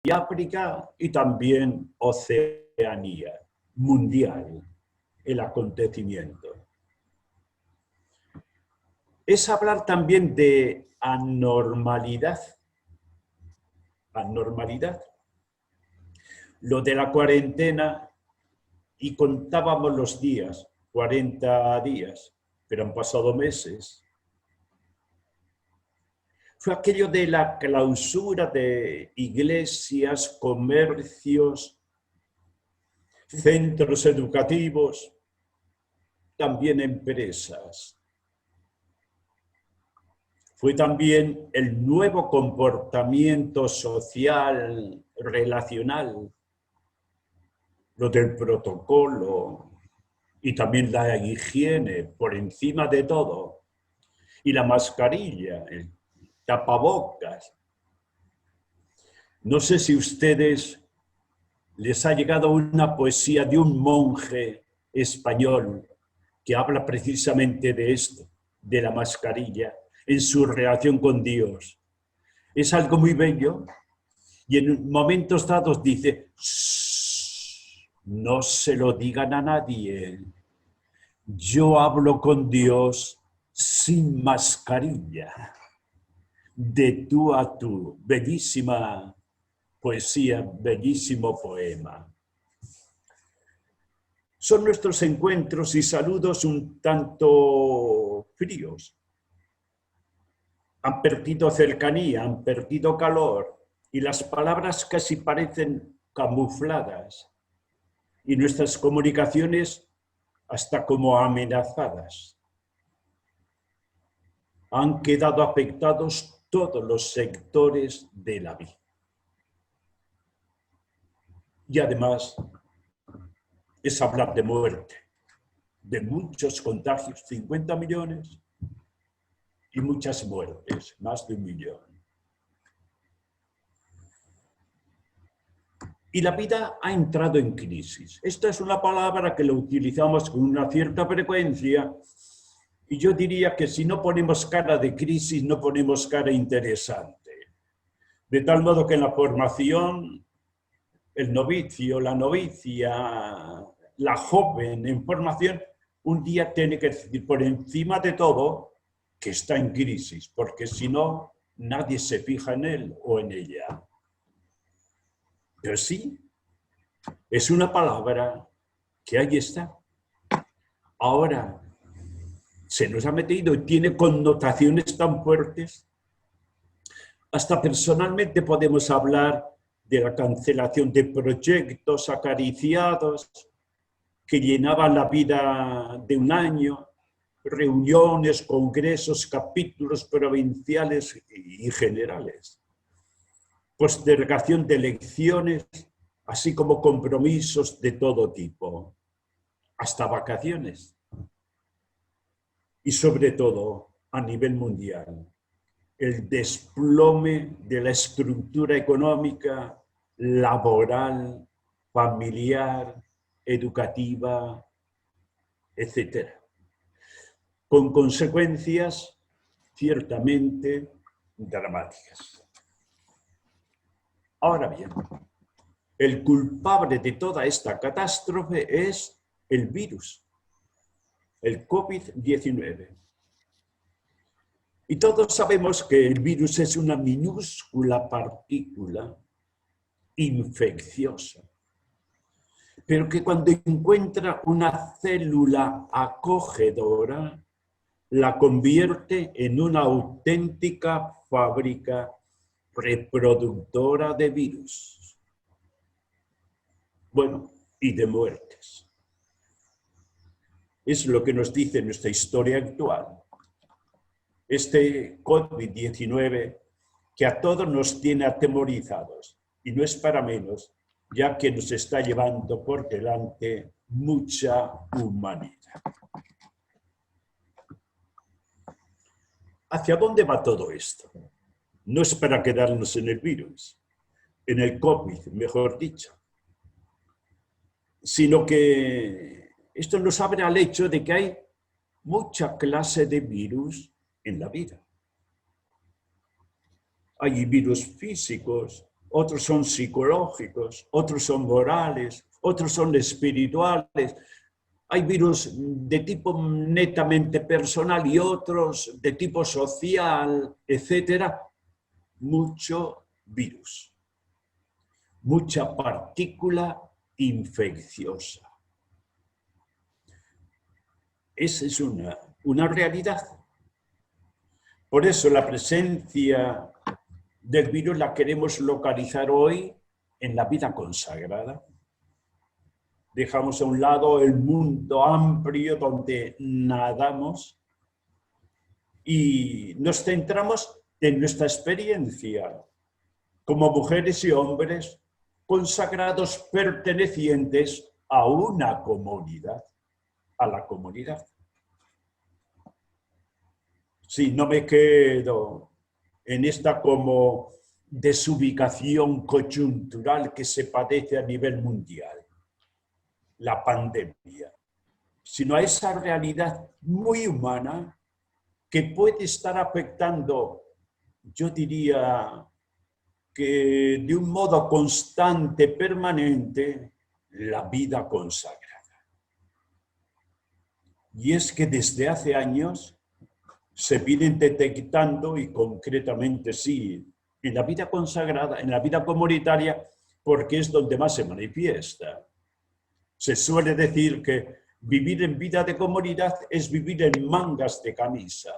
y África y también Oceanía, mundial, el acontecimiento. Es hablar también de anormalidad. Anormalidad. Lo de la cuarentena, y contábamos los días, 40 días, pero han pasado meses. Fue aquello de la clausura de iglesias, comercios, centros educativos, también empresas. Fue también el nuevo comportamiento social, relacional, lo del protocolo y también la higiene por encima de todo, y la mascarilla, el tapabocas. No sé si a ustedes les ha llegado una poesía de un monje español que habla precisamente de esto, de la mascarilla, en su relación con Dios. Es algo muy bello y en momentos dados dice, no se lo digan a nadie, yo hablo con Dios sin mascarilla. De tú a tú, bellísima poesía, bellísimo poema. Son nuestros encuentros y saludos un tanto fríos. Han perdido cercanía, han perdido calor y las palabras casi parecen camufladas y nuestras comunicaciones hasta como amenazadas. Han quedado afectados todos los sectores de la vida. Y además es hablar de muerte, de muchos contagios, 50 millones y muchas muertes, más de 1 millón. Y la vida ha entrado en crisis. Esta es una palabra que la utilizamos con una cierta frecuencia y yo diría que si no ponemos cara de crisis, no ponemos cara interesante. De tal modo que en la formación, el novicio, la novicia, la joven en formación, un día tiene que decir por encima de todo que está en crisis, porque si no, nadie se fija en él o en ella. Pero sí, es una palabra que ahí está. Ahora, se nos ha metido y tiene connotaciones tan fuertes. Hasta personalmente podemos hablar de la cancelación de proyectos acariciados que llenaban la vida de un año, reuniones, congresos, capítulos provinciales y generales, postergación de elecciones, así como compromisos de todo tipo, hasta vacaciones. Y sobre todo, a nivel mundial, el desplome de la estructura económica, laboral, familiar, educativa, etc. Con consecuencias ciertamente dramáticas. Ahora bien, el culpable de toda esta catástrofe es el virus, el COVID-19. Y todos sabemos que el virus es una minúscula partícula infecciosa, pero que cuando encuentra una célula acogedora, la convierte en una auténtica fábrica reproductora de virus. Bueno, y de muertes. Es lo que nos dice nuestra historia actual. Este COVID-19 que a todos nos tiene atemorizados, y no es para menos, ya que nos está llevando por delante mucha humanidad. ¿Hacia dónde va todo esto? No es para quedarnos en el virus, en el COVID, mejor dicho, sino que esto nos abre al hecho de que hay mucha clase de virus en la vida. Hay virus físicos, otros son psicológicos, otros son morales, otros son espirituales. Hay virus de tipo netamente personal y otros de tipo social, etcétera. Mucho virus, mucha partícula infecciosa. Esa es una realidad. Por eso la presencia del virus la queremos localizar hoy en la vida consagrada. Dejamos a un lado el mundo amplio donde nadamos y nos centramos en nuestra experiencia como mujeres y hombres consagrados pertenecientes a una comunidad, a la comunidad. Sí, no me quedo en esta como desubicación coyuntural que se padece a nivel mundial, la pandemia, sino a esa realidad muy humana que puede estar afectando, yo diría que de un modo constante, permanente, la vida consagrada. Y es que desde hace años se vienen detectando, y concretamente sí, en la vida consagrada, en la vida comunitaria, porque es donde más se manifiesta. Se suele decir que vivir en vida de comunidad es vivir en mangas de camisa,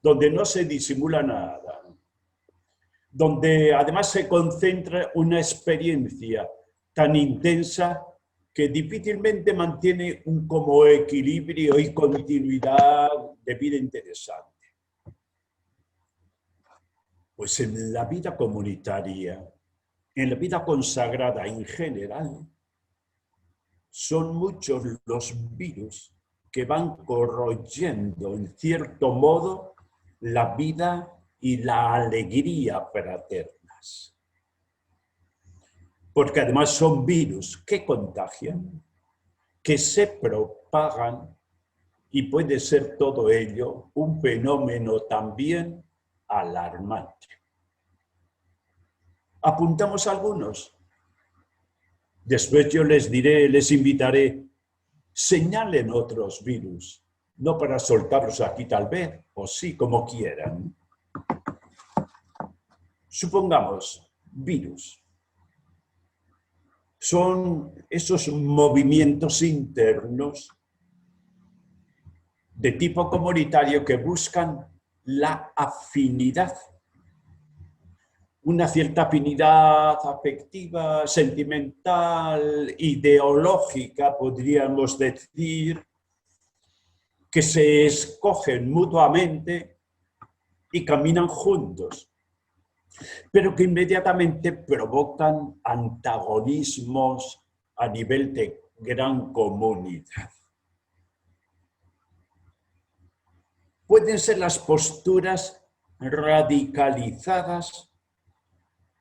donde no se disimula nada, donde además se concentra una experiencia tan intensa que difícilmente mantiene un como equilibrio y continuidad de vida interesante. Pues en la vida comunitaria, en la vida consagrada en general, son muchos los virus que van corroyendo en cierto modo la vida y la alegría fraternas. Porque además son virus que contagian, que se propagan y puede ser todo ello un fenómeno también alarmante. Apuntamos algunos. Después yo les diré, les invitaré, señalen otros virus, no para soltarlos aquí tal vez, o sí, como quieran. Supongamos, virus. Son esos movimientos internos de tipo comunitario que buscan la afinidad. Una cierta afinidad afectiva, sentimental, ideológica, podríamos decir, que se escogen mutuamente y caminan juntos, pero que inmediatamente provocan antagonismos a nivel de gran comunidad. Pueden ser las posturas radicalizadas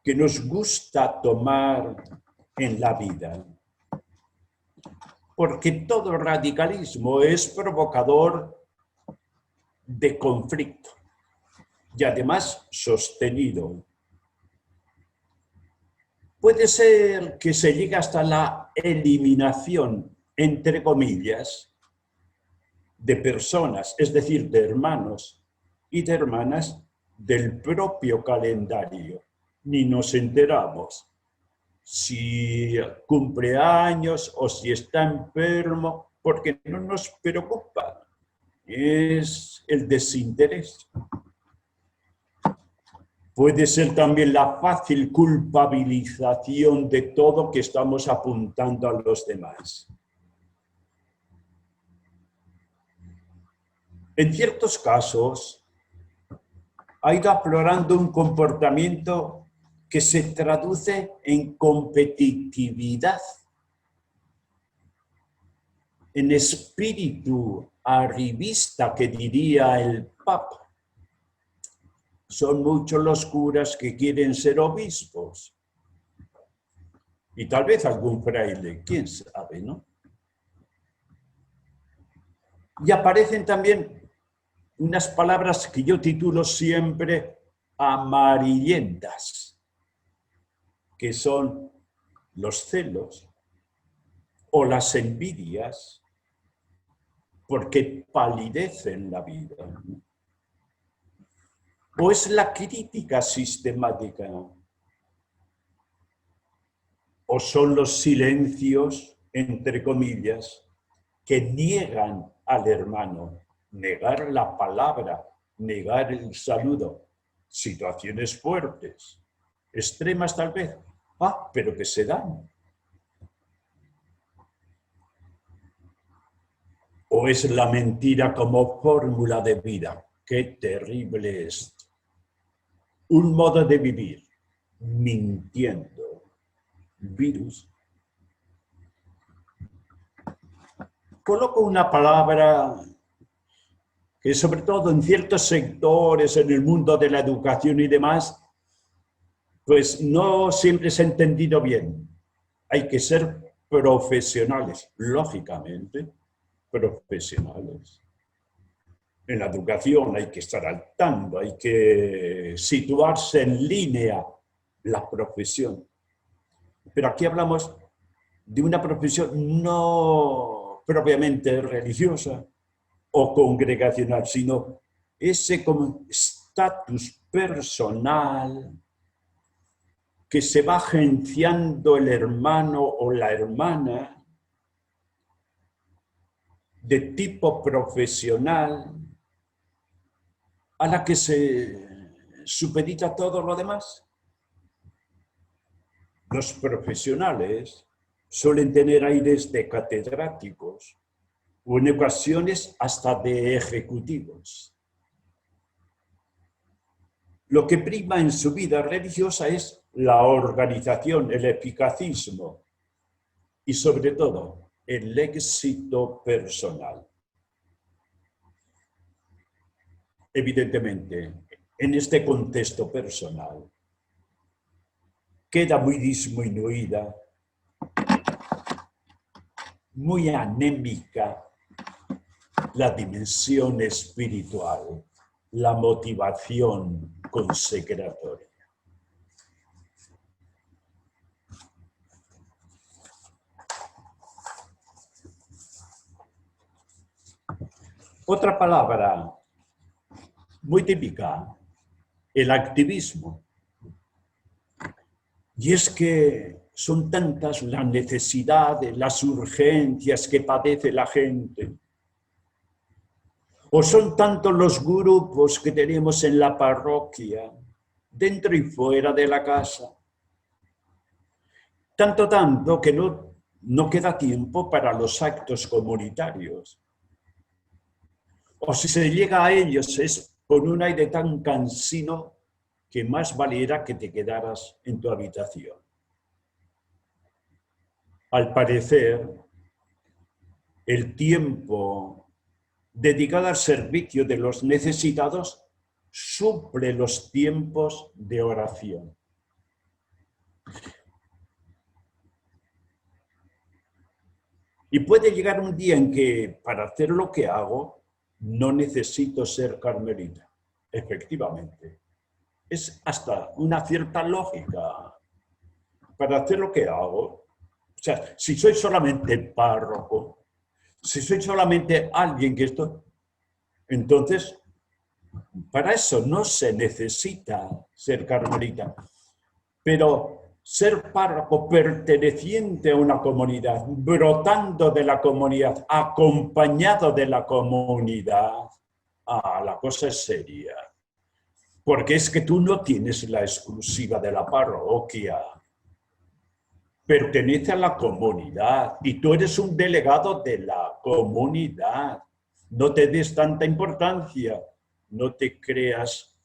que nos gusta tomar en la vida. Porque todo radicalismo es provocador de conflicto y además sostenido. Puede ser que se llegue hasta la eliminación, entre comillas, de personas, es decir, de hermanos y de hermanas del propio calendario. Ni nos enteramos si cumple años o si está enfermo, porque no nos preocupa. Es el desinterés. Puede ser también la fácil culpabilización de todo que estamos apuntando a los demás. En ciertos casos, ha ido aflorando un comportamiento que se traduce en competitividad, en espíritu arribista, que diría el Papa. Son muchos los curas que quieren ser obispos. Y tal vez algún fraile, quién sabe, ¿no? Y aparecen también unas palabras que yo titulo siempre amarillentas. que son los celos o las envidias, porque palidecen la vida. O es la crítica sistemática, o son los silencios, entre comillas, que niegan al hermano, negar la palabra, negar el saludo, situaciones fuertes, extremas tal vez, pero que se dan. ¿O es la mentira como fórmula de vida? ¡Qué terrible es! Un modo de vivir, mintiendo, virus. Coloco una palabra que sobre todo en ciertos sectores, en el mundo de la educación y demás, pues no siempre se ha entendido bien. Hay que ser profesionales, lógicamente, profesionales. En la educación hay que estar al tanto, hay que situarse en línea la profesión. Pero aquí hablamos de una profesión no propiamente religiosa o congregacional, sino ese como estatus personal que se va agenciando el hermano o la hermana de tipo profesional a la que se supedita todo lo demás. Los profesionales suelen tener aires de catedráticos o en ocasiones hasta de ejecutivos. Lo que prima en su vida religiosa es la organización, el eficacismo y sobre todo el éxito personal. Evidentemente, en este contexto personal, queda muy disminuida, muy anémica la dimensión espiritual, la motivación consecratoria. Otra palabra muy típica, el activismo. Y es que son tantas las necesidades, las urgencias que padece la gente. O son tantos los grupos que tenemos en la parroquia, dentro y fuera de la casa. Tanto que no queda tiempo para los actos comunitarios. O si se llega a ellos es con un aire tan cansino que más valiera que te quedaras en tu habitación. Al parecer, el tiempo dedicado al servicio de los necesitados suple los tiempos de oración. Y puede llegar un día en que para hacer lo que hago no necesito ser carmelita. Efectivamente. Es hasta una cierta lógica para hacer lo que hago. O sea, si soy solamente párroco, si soy solamente alguien que esto, entonces para eso no se necesita ser carmelita. Pero ser párroco perteneciente a una comunidad, brotando de la comunidad, acompañado de la comunidad, la cosa es seria. Porque es que tú no tienes la exclusiva de la parroquia. Pertenece a la comunidad y tú eres un delegado de la comunidad. No te des tanta importancia, no te creas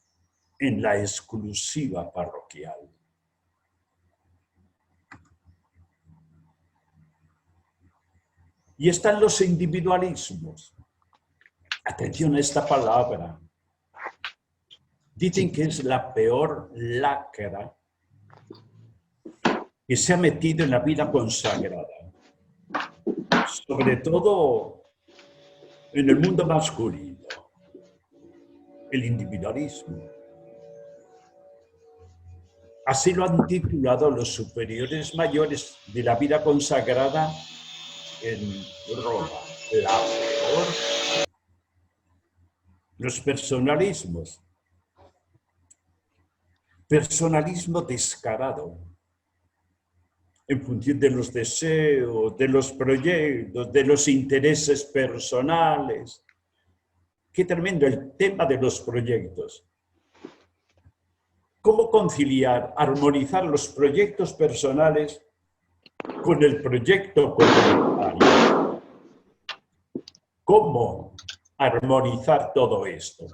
en la exclusiva parroquial. Y están los individualismos. Atención a esta palabra. Dicen que es la peor lacra que se ha metido en la vida consagrada. Sobre todo en el mundo masculino. El individualismo. Así lo han titulado los superiores mayores de la vida consagrada en Roma. La peor. Los personalismos. Personalismo descarado, en función de los deseos, de los proyectos, de los intereses personales. Qué tremendo el tema de los proyectos. ¿Cómo conciliar, armonizar los proyectos personales con el proyecto comunitario? ¿Cómo armonizar todo esto?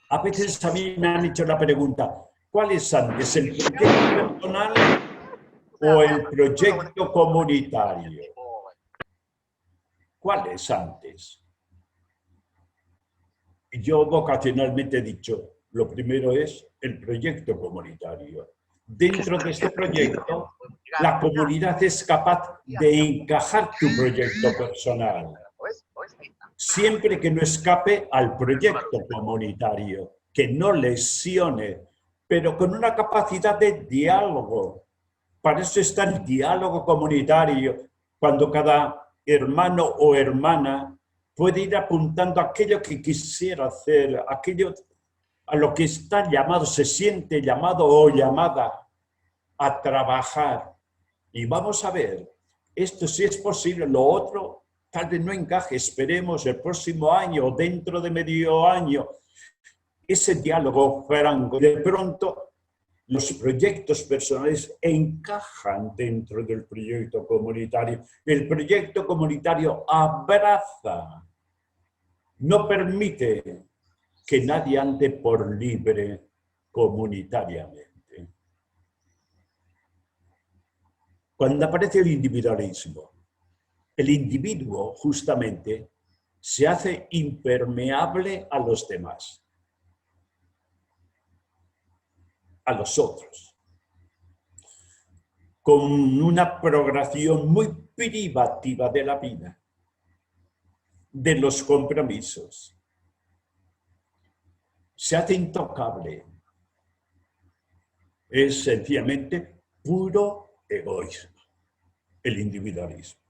A veces a mí me han hecho la pregunta, ¿cuál es antes, el proyecto personal o el proyecto comunitario? ¿Cuál es antes? Yo vocacionalmente he dicho, lo primero es el proyecto comunitario. Dentro de este proyecto, la comunidad es capaz de encajar tu proyecto personal, siempre que no escape al proyecto comunitario, que no lesione, pero con una capacidad de diálogo. Para eso está el diálogo comunitario, cuando cada hermano o hermana puede ir apuntando aquello que quisiera hacer, aquello a lo que está llamado, se siente llamado o llamada a trabajar. Y vamos a ver, esto sí es posible, lo otro tal vez no encaje, esperemos el próximo año o dentro de medio año. Ese diálogo franco, de pronto los proyectos personales encajan dentro del proyecto comunitario. El proyecto comunitario abraza, no permite que nadie ande por libre comunitariamente. Cuando aparece el individualismo, el individuo justamente se hace impermeable a los demás, a los otros, con una programación muy privativa de la vida, de los compromisos. Se hace intocable. Es sencillamente puro egoísmo, el individualismo.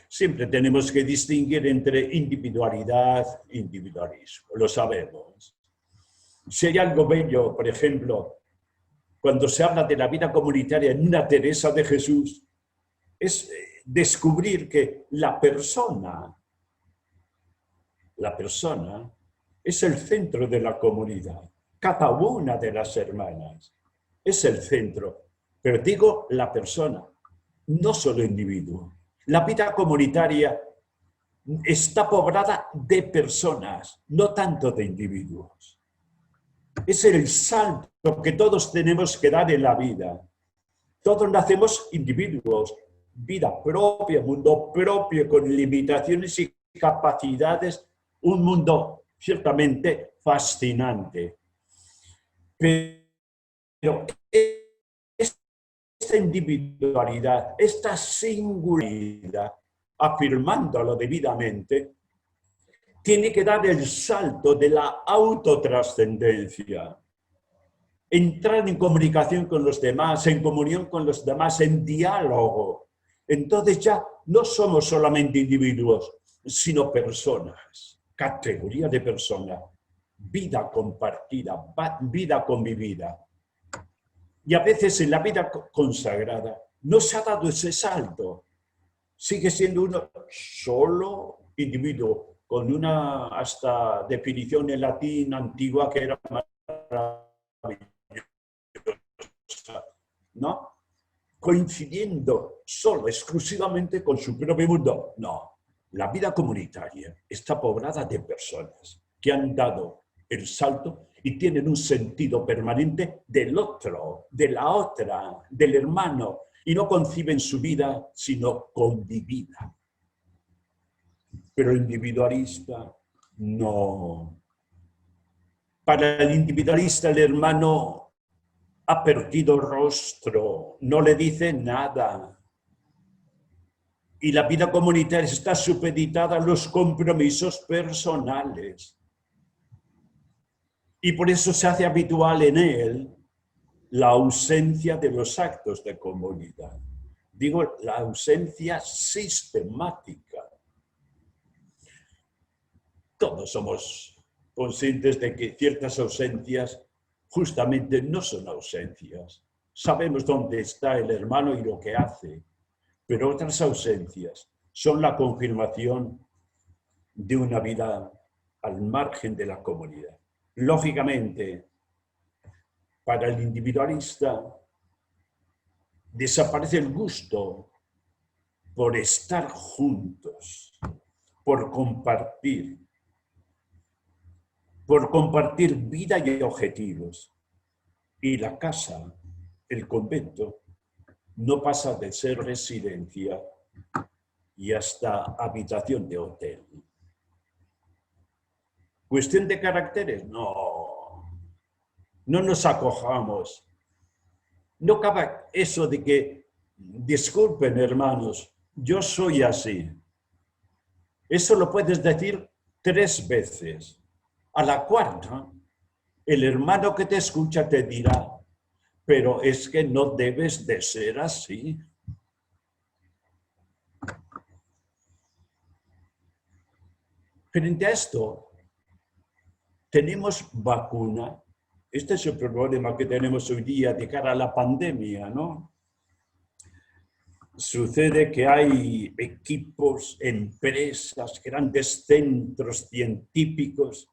Siempre tenemos que distinguir entre individualidad e individualismo, lo sabemos. Si hay algo bello, por ejemplo, cuando se habla de la vida comunitaria en una Teresa de Jesús, es descubrir que la persona es el centro de la comunidad. Cada una de las hermanas es el centro. Pero digo la persona, no solo individuo. La vida comunitaria está poblada de personas, no tanto de individuos. Es el salto que todos tenemos que dar en la vida. Todos nacemos individuos, vida propia, mundo propio, con limitaciones y capacidades, un mundo ciertamente fascinante. Pero esta individualidad, esta singularidad, afirmándolo debidamente, tiene que dar el salto de la autotrascendencia. Entrar en comunicación con los demás, en comunión con los demás, en diálogo. Entonces ya no somos solamente individuos, sino personas, categoría de personas, vida compartida, vida convivida. Y a veces en la vida consagrada no se ha dado ese salto. Sigue siendo uno solo individuo, con una hasta definición en latín antigua que era maravillosa, ¿no? Coincidiendo solo, exclusivamente con su propio mundo. No, la vida comunitaria está poblada de personas que han dado el salto y tienen un sentido permanente del otro, de la otra, del hermano, y no conciben su vida, sino convivida. Pero el individualista no. Para el individualista el hermano ha perdido rostro, no le dice nada. Y la vida comunitaria está supeditada a los compromisos personales. Y por eso se hace habitual en él la ausencia de los actos de comunidad. Digo, la ausencia sistemática. Todos somos conscientes de que ciertas ausencias justamente no son ausencias. Sabemos dónde está el hermano y lo que hace, pero otras ausencias son la confirmación de una vida al margen de la comunidad. Lógicamente, para el individualista desaparece el gusto por estar juntos, por compartir vida y objetivos. Y la casa, el convento, no pasa de ser residencia y hasta habitación de hotel. ¿Cuestión de caracteres? No nos acojamos. No cabe eso de que, disculpen hermanos, yo soy así. Eso lo puedes decir 3 veces. A la cuarta, el hermano que te escucha te dirá, pero es que no debes de ser así. Frente a esto, tenemos vacuna. Este es el problema que tenemos hoy día de cara a la pandemia, ¿no? Sucede que hay equipos, empresas, grandes centros científicos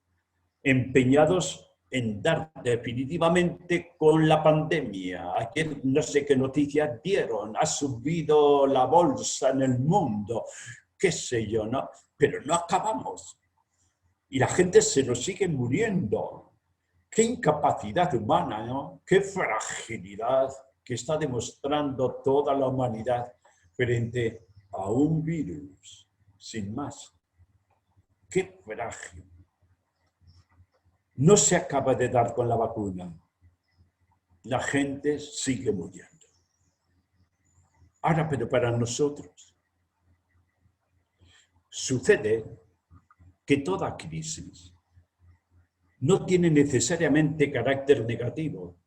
empeñados en dar definitivamente con la pandemia. Ayer no sé qué noticias dieron, ha subido la bolsa en el mundo, qué sé yo, ¿no? Pero no acabamos. Y la gente se nos sigue muriendo. Qué incapacidad humana, ¿no? Qué fragilidad que está demostrando toda la humanidad frente a un virus, sin más. Qué frágil. No se acaba de dar con la vacuna. La gente sigue muriendo. Ahora, pero para nosotros, sucede que toda crisis no tiene necesariamente carácter negativo.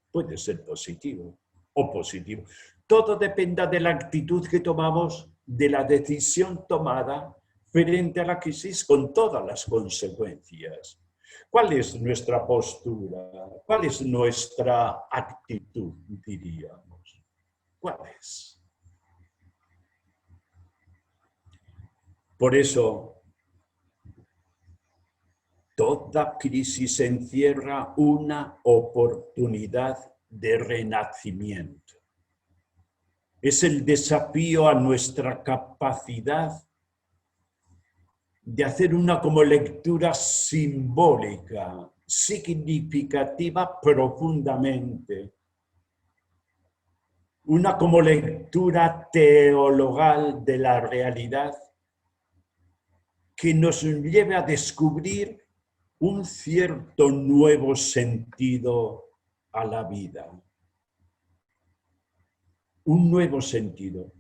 Puede ser positivo o positivo. Todo depende de la actitud que tomamos, de la decisión tomada frente a la crisis con todas las consecuencias. ¿Cuál es nuestra postura? ¿Cuál es nuestra actitud, diríamos? ¿Cuál es? Por eso, toda crisis encierra una oportunidad de renacimiento. Es el desafío a nuestra capacidad de hacer una como lectura simbólica, significativa profundamente. Una como lectura teologal de la realidad que nos lleve a descubrir un cierto nuevo sentido a la vida. Un nuevo sentido.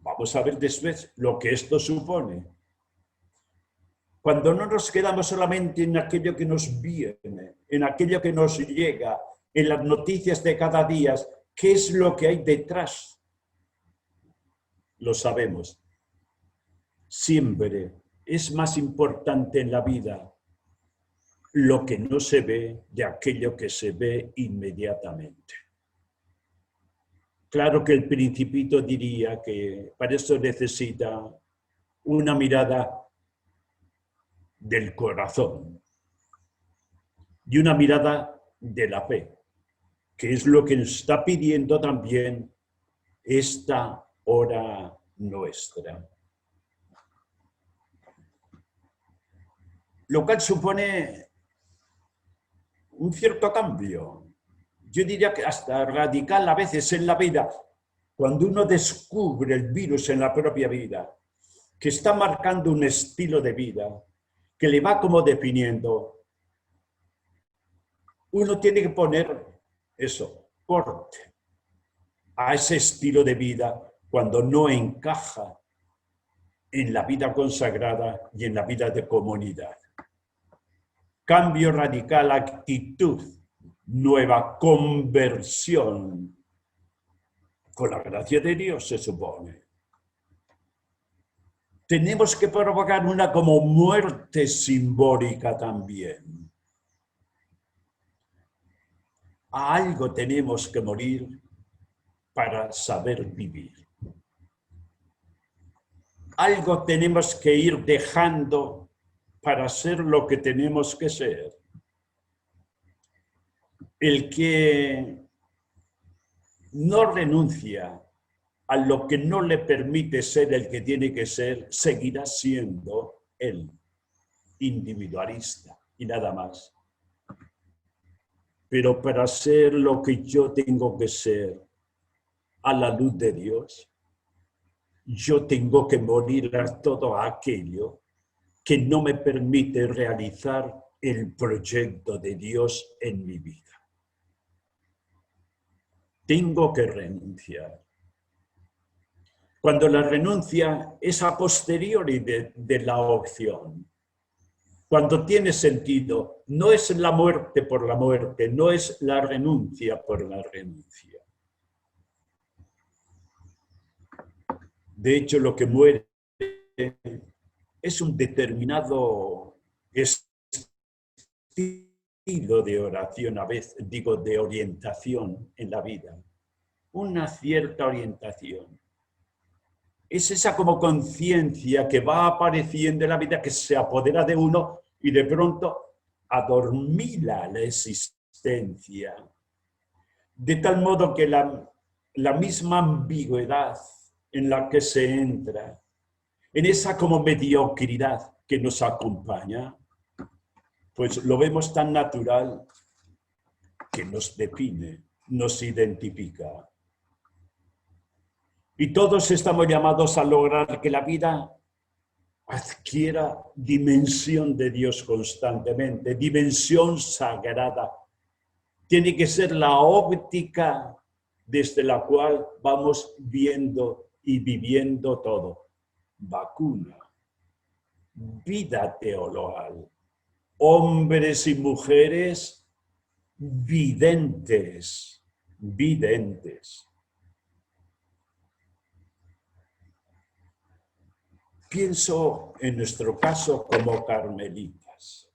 Vamos a ver después lo que esto supone. Cuando no nos quedamos solamente en aquello que nos viene, en aquello que nos llega, en las noticias de cada día, ¿qué es lo que hay detrás? Lo sabemos. Siempre es más importante en la vida lo que no se ve de aquello que se ve inmediatamente. Claro que el Principito diría que para eso necesita una mirada del corazón y una mirada de la fe, que es lo que nos está pidiendo también esta hora nuestra. Lo cual supone un cierto cambio. Yo diría que hasta radical a veces en la vida, cuando uno descubre el virus en la propia vida, que está marcando un estilo de vida, que le va como definiendo, uno tiene que poner eso, corte a ese estilo de vida cuando no encaja en la vida consagrada y en la vida de comunidad. Cambio radical, actitud nueva conversión. Con la gracia de Dios, se supone. Tenemos que provocar una como muerte simbólica también. A algo tenemos que morir para saber vivir. Algo tenemos que ir dejando para ser lo que tenemos que ser. El que no renuncia a lo que no le permite ser el que tiene que ser, seguirá siendo él, individualista y nada más. Pero para ser lo que yo tengo que ser a la luz de Dios, yo tengo que morir a todo aquello que no me permite realizar el proyecto de Dios en mi vida. Tengo que renunciar. Cuando la renuncia es a posteriori de la opción. Cuando tiene sentido, no es la muerte por la muerte, no es la renuncia por la renuncia. De hecho, lo que muere es un determinado estilo de oración, a veces digo de orientación en la vida, una cierta orientación. Es esa como conciencia que va apareciendo en la vida, que se apodera de uno y de pronto adormila la existencia. De tal modo que la misma ambigüedad en la que se entra, en esa como mediocridad que nos acompaña, pues lo vemos tan natural que nos define, nos identifica. Y todos estamos llamados a lograr que la vida adquiera dimensión de Dios constantemente, dimensión sagrada. Tiene que ser la óptica desde la cual vamos viendo y viviendo todo. Vacuna, vida teologal, hombres y mujeres videntes, videntes. Pienso en nuestro caso como carmelitas.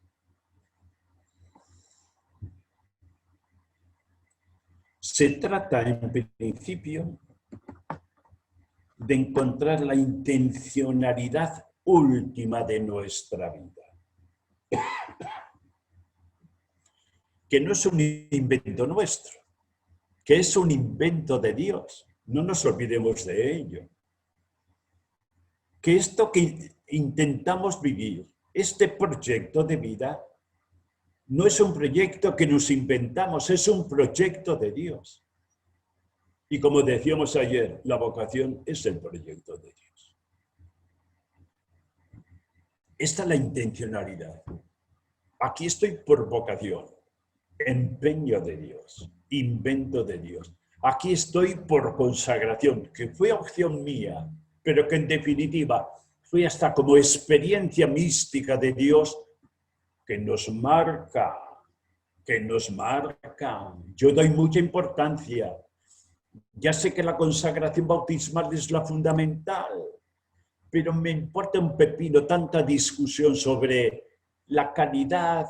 Se trata en principio de encontrar la intencionalidad última de nuestra vida. Que no es un invento nuestro, que es un invento de Dios. No nos olvidemos de ello. Que esto que intentamos vivir, este proyecto de vida, no es un proyecto que nos inventamos, es un proyecto de Dios. Y como decíamos ayer, la vocación es el proyecto de Dios. Esta es la intencionalidad. Aquí estoy por vocación, empeño de Dios, invento de Dios. Aquí estoy por consagración, que fue opción mía, pero que en definitiva fue hasta como experiencia mística de Dios que nos marca, que nos marca. Yo doy mucha importancia. Ya sé que la consagración bautismal es la fundamental, pero me importa un pepino tanta discusión sobre la calidad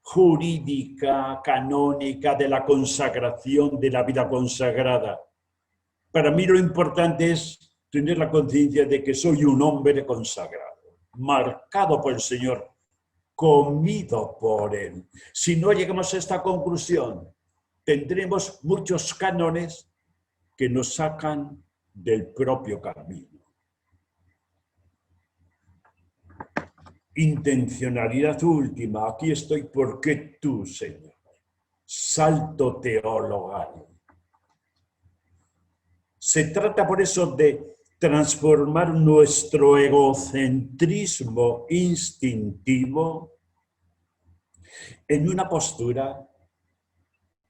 jurídica, canónica de la consagración, de la vida consagrada. Para mí lo importante es tener la conciencia de que soy un hombre consagrado, marcado por el Señor, comido por Él. Si no llegamos a esta conclusión, tendremos muchos cánones que nos sacan del propio camino. Intencionalidad última, aquí estoy porque tú, Señor. Salto teologal. Se trata por eso de transformar nuestro egocentrismo instintivo en una postura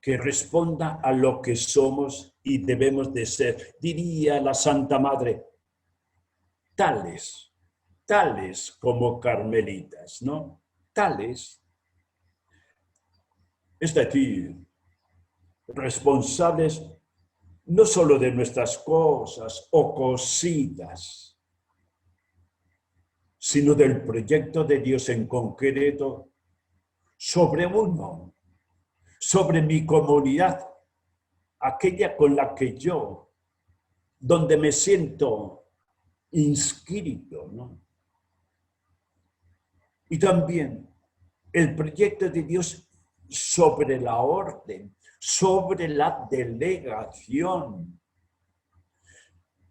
que responda a lo que somos y debemos de ser. Diría la Santa Madre, tales como carmelitas, ¿no? Tales. Es decir, responsables no solo de nuestras cosas o cositas, sino del proyecto de Dios en concreto sobre uno, sobre mi comunidad, aquella con la que yo, donde me siento inscrito, ¿no? Y también el proyecto de Dios sobre la orden, sobre la delegación.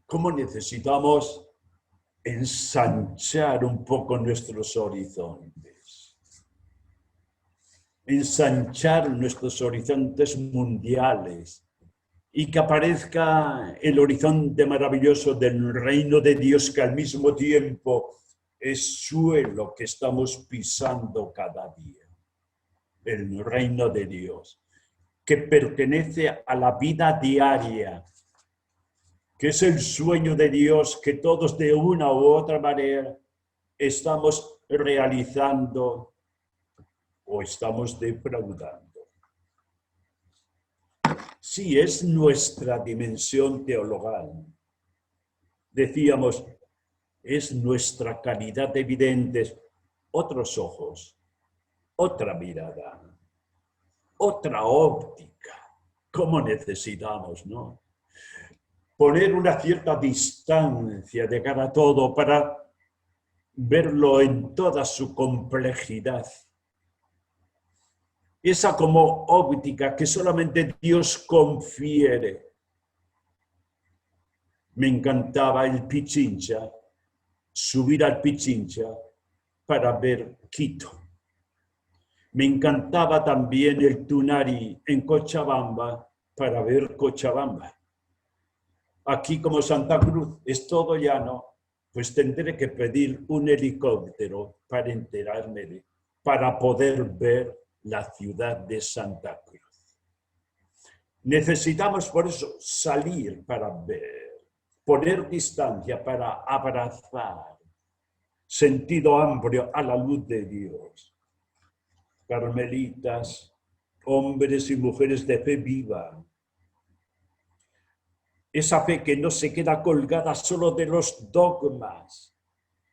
¿Cómo necesitamos ensanchar un poco nuestros horizontes? Ensanchar nuestros horizontes mundiales y que aparezca el horizonte maravilloso del reino de Dios, que al mismo tiempo es suelo que estamos pisando cada día. El reino de Dios, que pertenece a la vida diaria, que es el sueño de Dios que todos de una u otra manera estamos realizando o estamos defraudando. Sí, es nuestra dimensión teologal. Decíamos, es nuestra calidad de videntes, otros ojos, otra mirada, otra óptica. ¿Cómo necesitamos, no? Poner una cierta distancia de cara a todo para verlo en toda su complejidad. Esa como óptica que solamente Dios confiere. Me encantaba el Pichincha, subir al Pichincha para ver Quito. Me encantaba también el Tunari en Cochabamba para ver Cochabamba. Aquí, como Santa Cruz es todo llano, pues tendré que pedir un helicóptero para enterarme, para poder ver la ciudad de Santa Cruz. Necesitamos por eso salir para ver, poner distancia para abrazar, sentido amplio a la luz de Dios. Carmelitas, hombres y mujeres de fe viva. Esa fe que no se queda colgada solo de los dogmas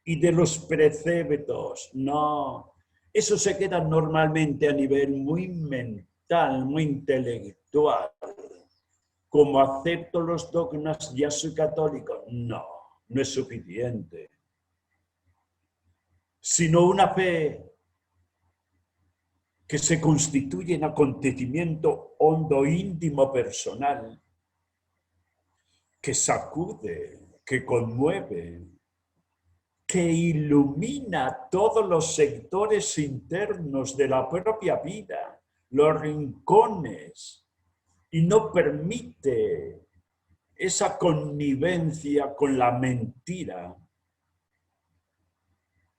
y de los preceptos, no. Eso se queda normalmente a nivel muy mental, muy intelectual. Como acepto los dogmas, ya soy católico. No, no es suficiente. Sino una fe que se constituye en acontecimiento hondo, íntimo, personal, que sacude, que conmueve, que ilumina todos los sectores internos de la propia vida, los rincones, y no permite esa connivencia con la mentira,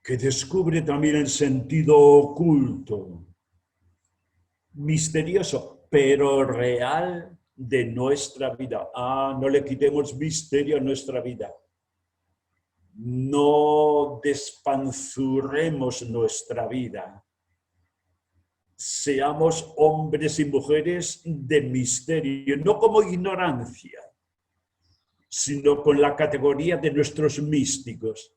que descubre también el sentido oculto, misterioso, pero real de nuestra vida. No le quitemos misterio a nuestra vida. No despanzurremos nuestra vida. Seamos hombres y mujeres de misterio, no como ignorancia, sino con la categoría de nuestros místicos.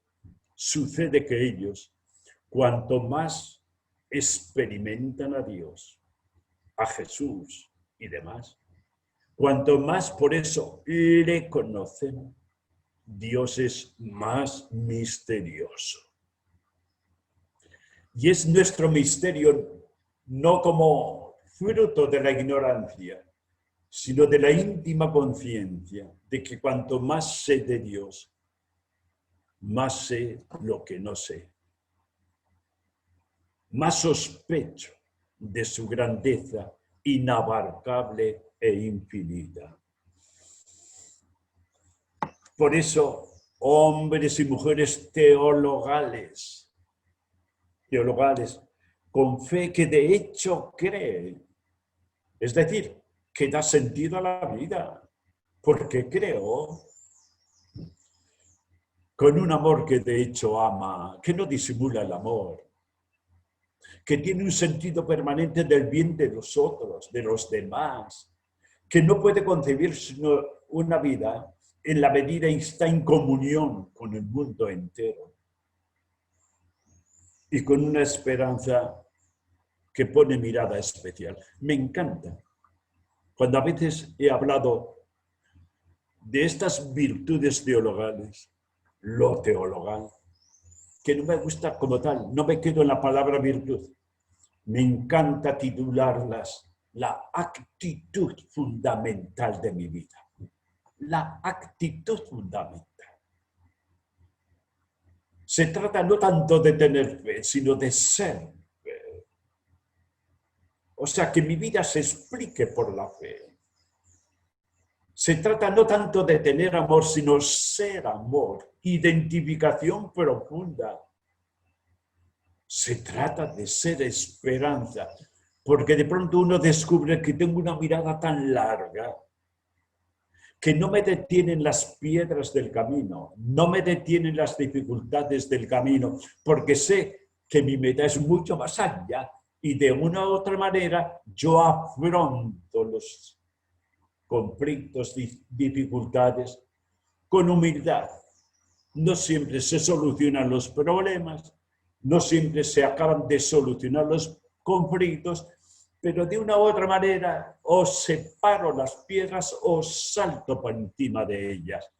Sucede que ellos, cuanto más experimentan a Dios, a Jesús y demás, cuanto más por eso le conocen, Dios es más misterioso. Y es nuestro misterio no como fruto de la ignorancia, sino de la íntima conciencia de que cuanto más sé de Dios, más sé lo que no sé. Más sospecho de su grandeza inabarcable e infinita. Por eso, hombres y mujeres teologales, con fe que de hecho cree, es decir, que da sentido a la vida, porque creo, con un amor que de hecho ama, que no disimula el amor, que tiene un sentido permanente del bien de los otros, de los demás, que no puede concebir sino una vida en la medida en que está en comunión con el mundo entero y con una esperanza que pone mirada especial. Me encanta. Cuando a veces he hablado de estas virtudes teologales, lo teologal, que no me gusta como tal, no me quedo en la palabra virtud. Me encanta titularlas la actitud fundamental de mi vida. La actitud fundamental. Se trata no tanto de tener fe, sino de ser fe. O sea, que mi vida se explique por la fe. Se trata no tanto de tener amor, sino ser amor, identificación profunda. Se trata de ser esperanza, porque de pronto uno descubre que tengo una mirada tan larga que no me detienen las piedras del camino, no me detienen las dificultades del camino, porque sé que mi meta es mucho más allá y de una u otra manera yo afronto los conflictos y dificultades con humildad. No siempre se solucionan los problemas, no siempre se acaban de solucionar los conflictos, pero de una u otra manera o separo las piedras o salto por encima de ellas.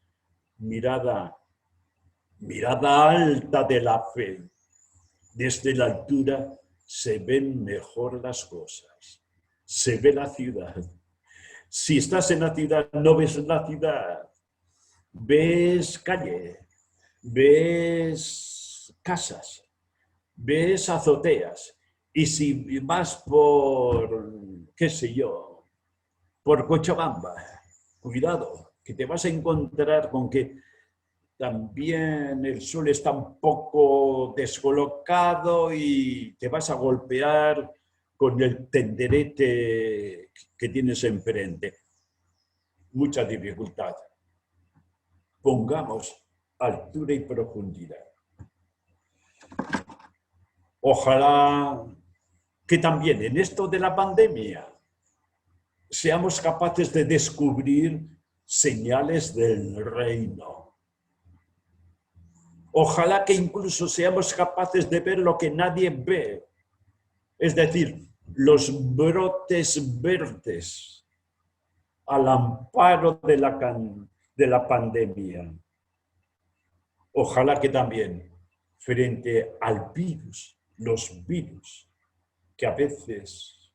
Mirada alta de la fe. Desde la altura se ven mejor las cosas. Se ve la ciudad. Si estás en la ciudad, no ves la ciudad. Ves calle, ves casas, ves azoteas. Y si vas por, qué sé yo, por Cochabamba, cuidado, que te vas a encontrar con que también el suelo está un poco descolocado y te vas a golpear con el tenderete que tienes enfrente. Mucha dificultad. Pongamos altura y profundidad. Ojalá que también en esto de la pandemia seamos capaces de descubrir señales del reino. Ojalá que incluso seamos capaces de ver lo que nadie ve, es decir, los brotes verdes al amparo de la pandemia. Ojalá que también frente al virus, los virus, que a veces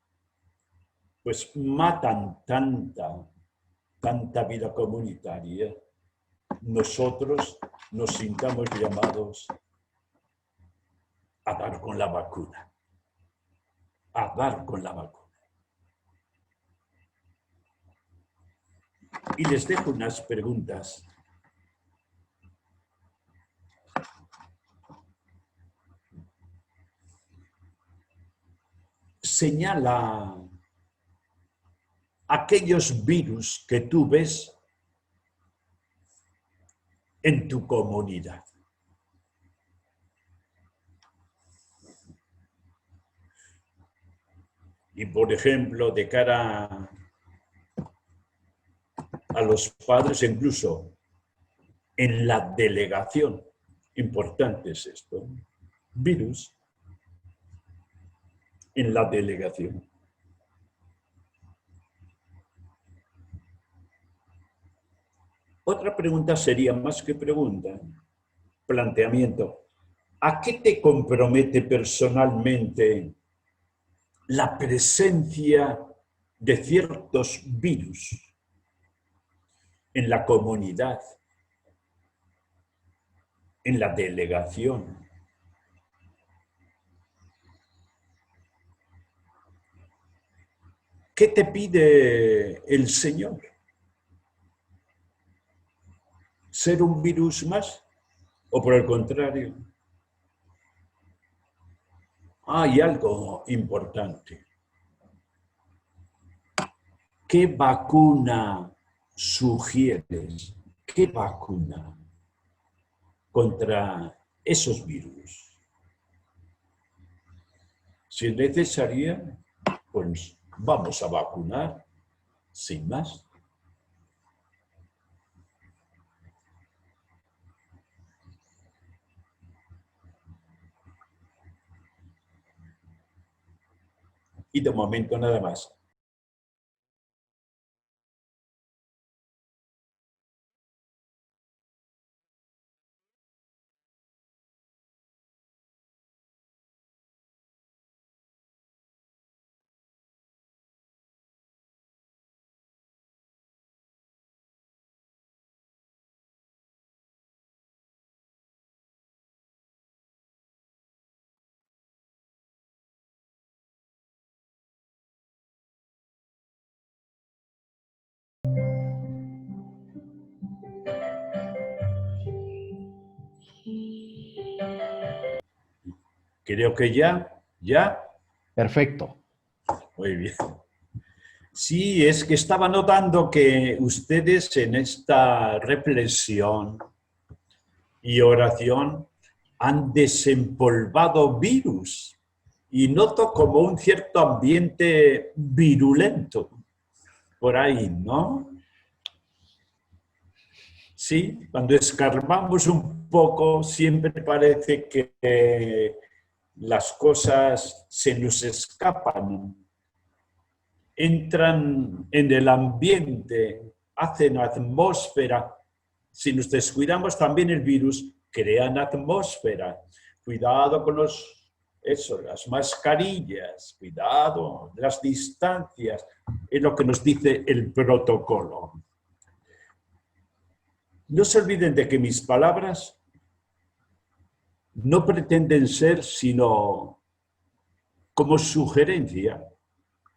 pues matan tanta vida comunitaria, nosotros nos sintamos llamados a dar con la vacuna. A dar con la vacuna. Y les dejo unas preguntas. Señala aquellos virus que tú ves en tu comunidad. Y, por ejemplo, de cara a los padres, incluso en la delegación, importante es esto, virus en la delegación. Otra pregunta sería, más que pregunta, planteamiento. ¿A qué te compromete personalmente la presencia de ciertos virus en la comunidad, en la delegación? ¿Qué te pide el Señor? ¿Ser un virus más? ¿O por el contrario? Hay algo importante. ¿Qué vacuna sugieres? ¿Qué vacuna contra esos virus? Si es necesaria, pues vamos a vacunar. Sin más. Y de momento nada más. Creo que ya. Perfecto. Muy bien. Sí, es que estaba notando que ustedes en esta reflexión y oración han desempolvado virus y noto como un cierto ambiente virulento por ahí, ¿no? Sí, cuando escarbamos un poco siempre parece que las cosas se nos escapan, entran en el ambiente, hacen atmósfera. Si nos descuidamos también el virus, crean atmósfera. Cuidado con las mascarillas, cuidado, las distancias, es lo que nos dice el protocolo. No se olviden de que mis palabras no pretenden ser sino como sugerencia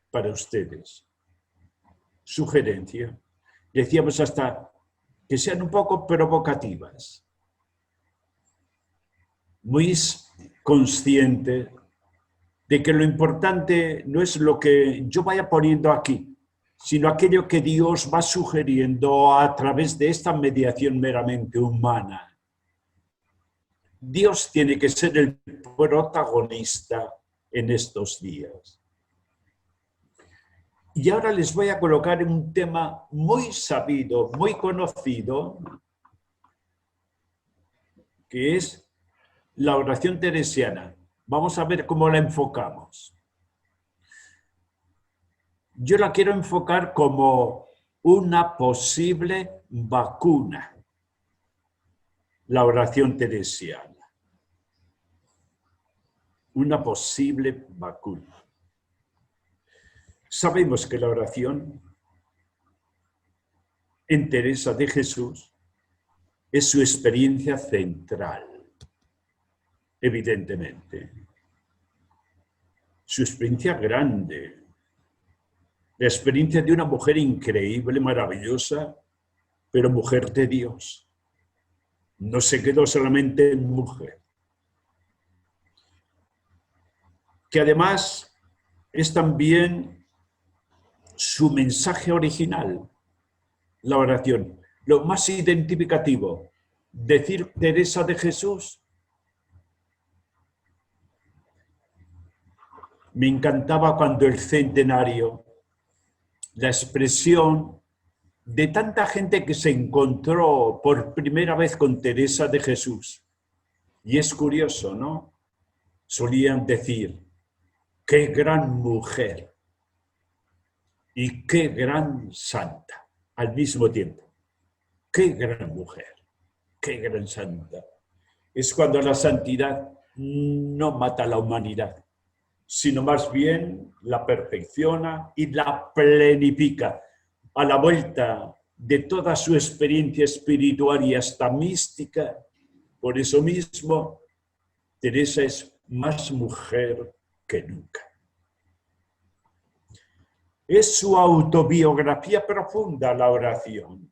para ustedes. Sugerencia. Decíamos hasta que sean un poco provocativas. Muy consciente de que lo importante no es lo que yo vaya poniendo aquí, sino aquello que Dios va sugiriendo a través de esta mediación meramente humana. Dios tiene que ser el protagonista en estos días. Y ahora les voy a colocar un tema muy sabido, muy conocido, que es la oración teresiana. Vamos a ver cómo la enfocamos. Yo la quiero enfocar como una posible vacuna, la oración teresiana. Una posible vacuna. Sabemos que la oración en Teresa de Jesús es su experiencia central, evidentemente. Su experiencia grande, la experiencia de una mujer increíble, maravillosa, pero mujer de Dios. No se quedó solamente en mujer. Que además es también su mensaje original, la oración. Lo más identificativo, decir Teresa de Jesús. Me encantaba cuando el centenario, la expresión de tanta gente que se encontró por primera vez con Teresa de Jesús. Y es curioso, ¿no? Solían decir, qué gran mujer y qué gran santa al mismo tiempo. Qué gran mujer, qué gran santa. Es cuando la santidad no mata a la humanidad, sino más bien la perfecciona y la plenifica. A la vuelta de toda su experiencia espiritual y hasta mística, por eso mismo, Teresa es más mujer que nunca. Es su autobiografía profunda la oración.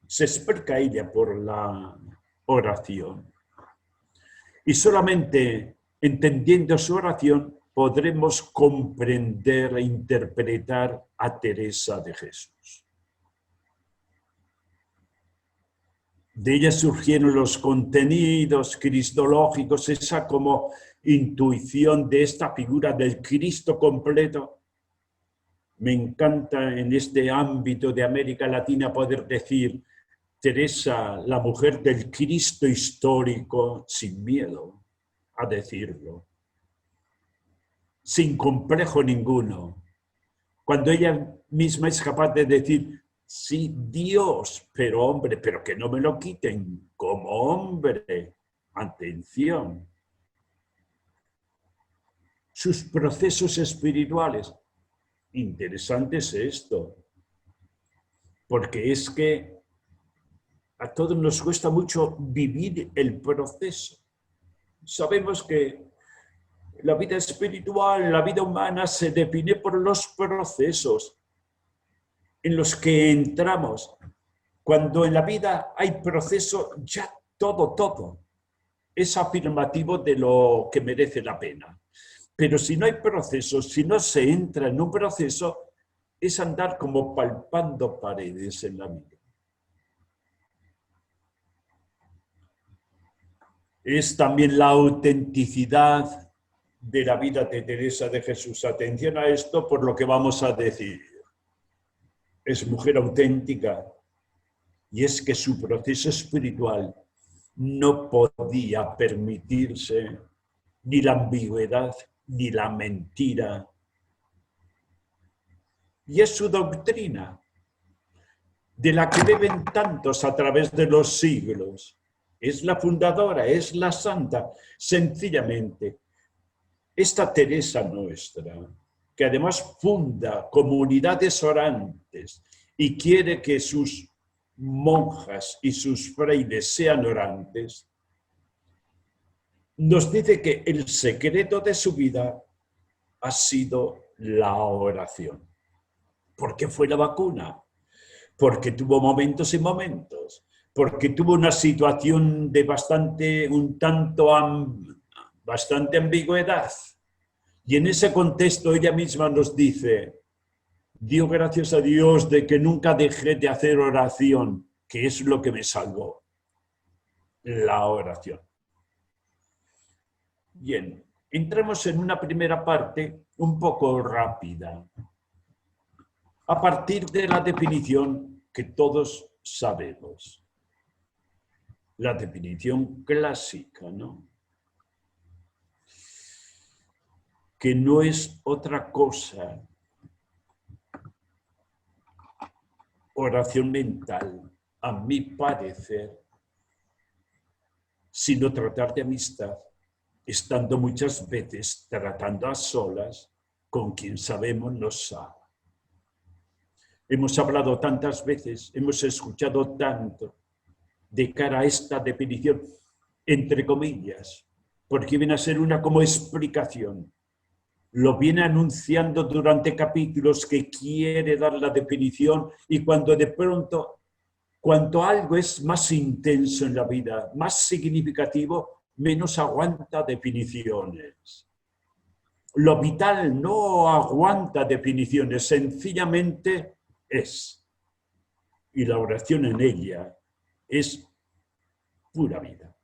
Se explica ella por la oración. Y solamente entendiendo su oración podremos comprender e interpretar a Teresa de Jesús. De ella surgieron los contenidos cristológicos, esa como intuición de esta figura del Cristo completo, Me encanta en este ámbito de América Latina poder decir Teresa, la mujer del Cristo histórico, sin miedo a decirlo, sin complejo ninguno. Cuando ella misma es capaz de decir, sí, Dios, pero hombre, pero que no me lo quiten como hombre. Atención. Sus procesos espirituales. Interesante es esto, porque es que a todos nos cuesta mucho vivir el proceso. Sabemos que la vida espiritual, la vida humana se define por los procesos en los que entramos. Cuando en la vida hay proceso, ya todo es afirmativo de lo que merece la pena. Pero si no hay proceso, si no se entra en un proceso, es andar como palpando paredes en la vida. Es también la autenticidad de la vida de Teresa de Jesús. Atención a esto por lo que vamos a decir. Es mujer auténtica y es que su proceso espiritual no podía permitirse ni la ambigüedad ni la mentira. Y es su doctrina, de la que beben tantos a través de los siglos. Es la fundadora, es la santa. Sencillamente, esta Teresa nuestra, que además funda comunidades orantes y quiere que sus monjas y sus frailes sean orantes, nos dice que el secreto de su vida ha sido la oración. ¿Por qué fue la vacuna? Porque tuvo momentos y momentos, porque tuvo una situación de bastante ambigüedad. Y en ese contexto ella misma nos dice, dio gracias a Dios de que nunca dejé de hacer oración, que es lo que me salvó, la oración. Bien, entremos en una primera parte un poco rápida, a partir de la definición que todos sabemos. La definición clásica, ¿no? Que no es otra cosa, oración mental, a mi parecer, sino tratar de amistad, estando muchas veces tratando a solas con quien sabemos nos sabe. Hemos hablado tantas veces, hemos escuchado tanto de cara a esta definición, entre comillas, porque viene a ser una como explicación. Lo viene anunciando durante capítulos que quiere dar la definición y cuando de pronto, cuanto algo es más intenso en la vida, más significativo, menos aguanta definiciones. Lo vital no aguanta definiciones, sencillamente es. Y la oración en ella es pura vida.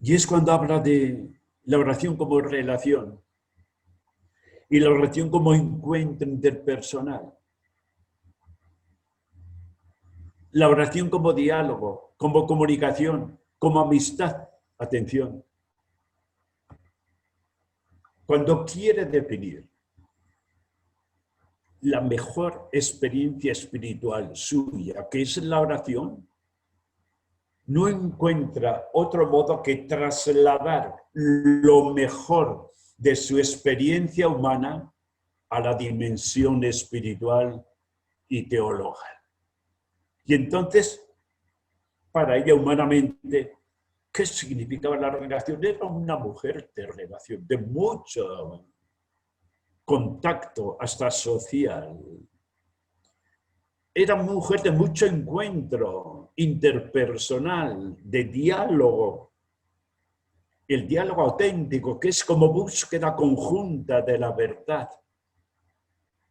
Y es cuando habla de la oración como relación y la oración como encuentro interpersonal. La oración como diálogo, como comunicación, como amistad. Atención. Cuando quiere definir la mejor experiencia espiritual suya, que es la oración, no encuentra otro modo que trasladar lo mejor de su experiencia humana a la dimensión espiritual y teológica. Y entonces, para ella humanamente, ¿qué significaba la relación? Era una mujer de relación, de mucho contacto, hasta social. Era mujer de mucho encuentro interpersonal, de diálogo. El diálogo auténtico, que es como búsqueda conjunta de la verdad.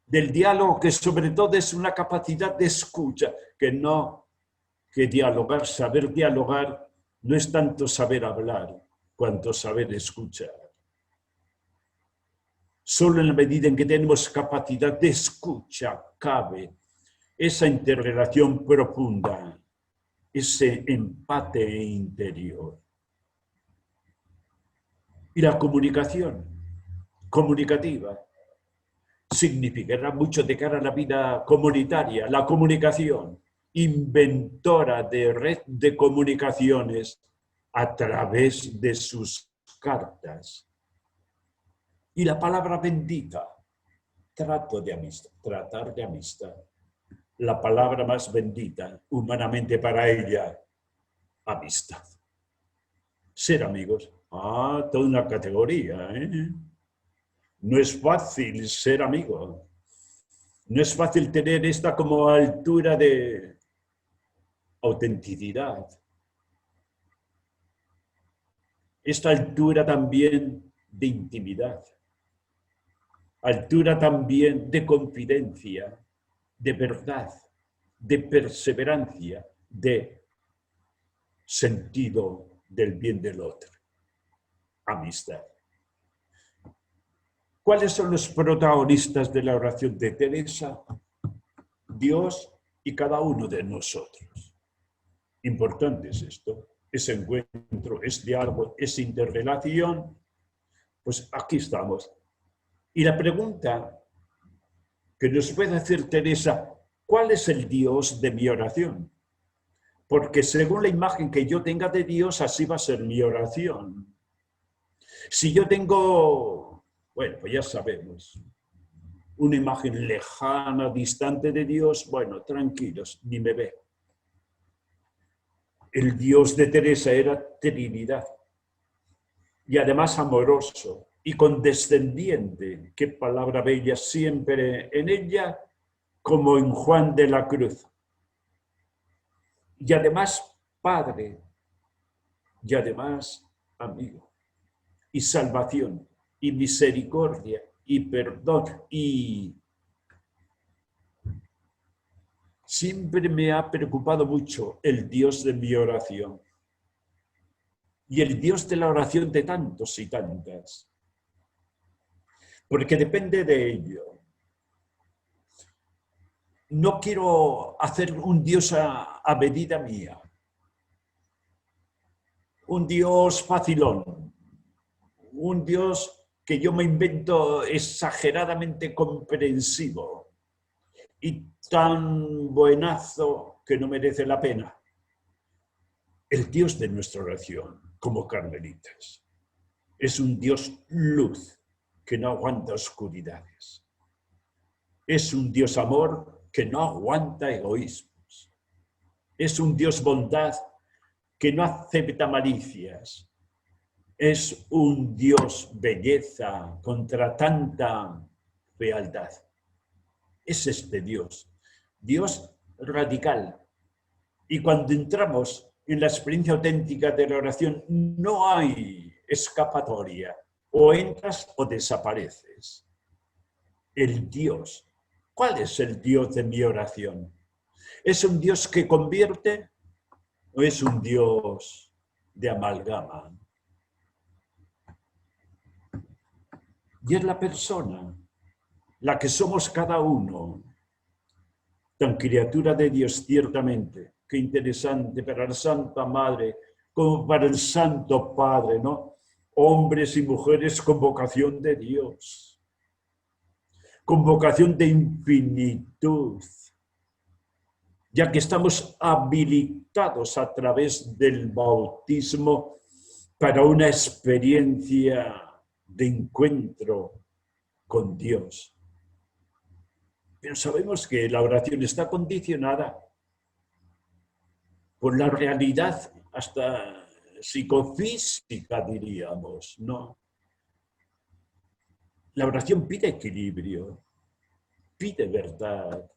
Del diálogo que sobre todo es una capacidad de escucha, que dialogar, saber dialogar, no es tanto saber hablar, cuanto saber escuchar. Solo en la medida en que tenemos capacidad de escucha cabe esa interrelación profunda, ese empate interior. Y la comunicación comunicativa significará mucho de cara a la vida comunitaria. La comunicación, inventora de red de comunicaciones a través de sus cartas. Y la palabra bendita, tratar de amistad. La palabra más bendita humanamente para ella, amistad. Ser amigos, toda una categoría, ¿eh? No es fácil ser amigo. No es fácil tener esta como altura de autenticidad. Esta altura también de intimidad. Altura también de confidencia, de verdad, de perseverancia, de sentido del bien del otro. Amistad. ¿Cuáles son los protagonistas de la oración de Teresa? Dios y cada uno de nosotros. Importante es esto, ese encuentro, ese diálogo, esa interrelación. Pues aquí estamos. Y la pregunta que nos puede hacer Teresa, ¿cuál es el Dios de mi oración? Porque según la imagen que yo tenga de Dios, así va a ser mi oración. Si yo tengo, bueno, pues ya sabemos, una imagen lejana, distante de Dios, bueno, tranquilos, ni me ve. El Dios de Teresa era Trinidad y además amoroso y condescendiente, qué palabra bella, siempre en ella como en Juan de la Cruz. Y además Padre, y además amigo, y salvación, y misericordia, y perdón, y siempre me ha preocupado mucho el Dios de mi oración. Y el Dios de la oración de tantos y tantas. Porque depende de ello. No quiero hacer un Dios a medida mía. Un Dios facilón. Un Dios que yo me invento exageradamente comprensivo. Y tan buenazo que no merece la pena. El Dios de nuestra oración, como carmelitas, es un Dios luz que no aguanta oscuridades. Es un Dios amor que no aguanta egoísmos. Es un Dios bondad que no acepta malicias. Es un Dios belleza contra tanta fealdad. Es este Dios, Dios radical. Y cuando entramos en la experiencia auténtica de la oración, no hay escapatoria. O entras o desapareces. El Dios. ¿Cuál es el Dios de mi oración? ¿Es un Dios que convierte o es un Dios de amalgama? Y es la persona, la que somos cada uno, tan criatura de Dios ciertamente. Qué interesante para la Santa Madre, como para el Santo Padre, ¿no? Hombres y mujeres con vocación de Dios, con vocación de infinitud, ya que estamos habilitados a través del bautismo para una experiencia de encuentro con Dios. Pero sabemos que la oración está condicionada por la realidad hasta psicofísica, diríamos, ¿no? La oración pide equilibrio, pide verdad,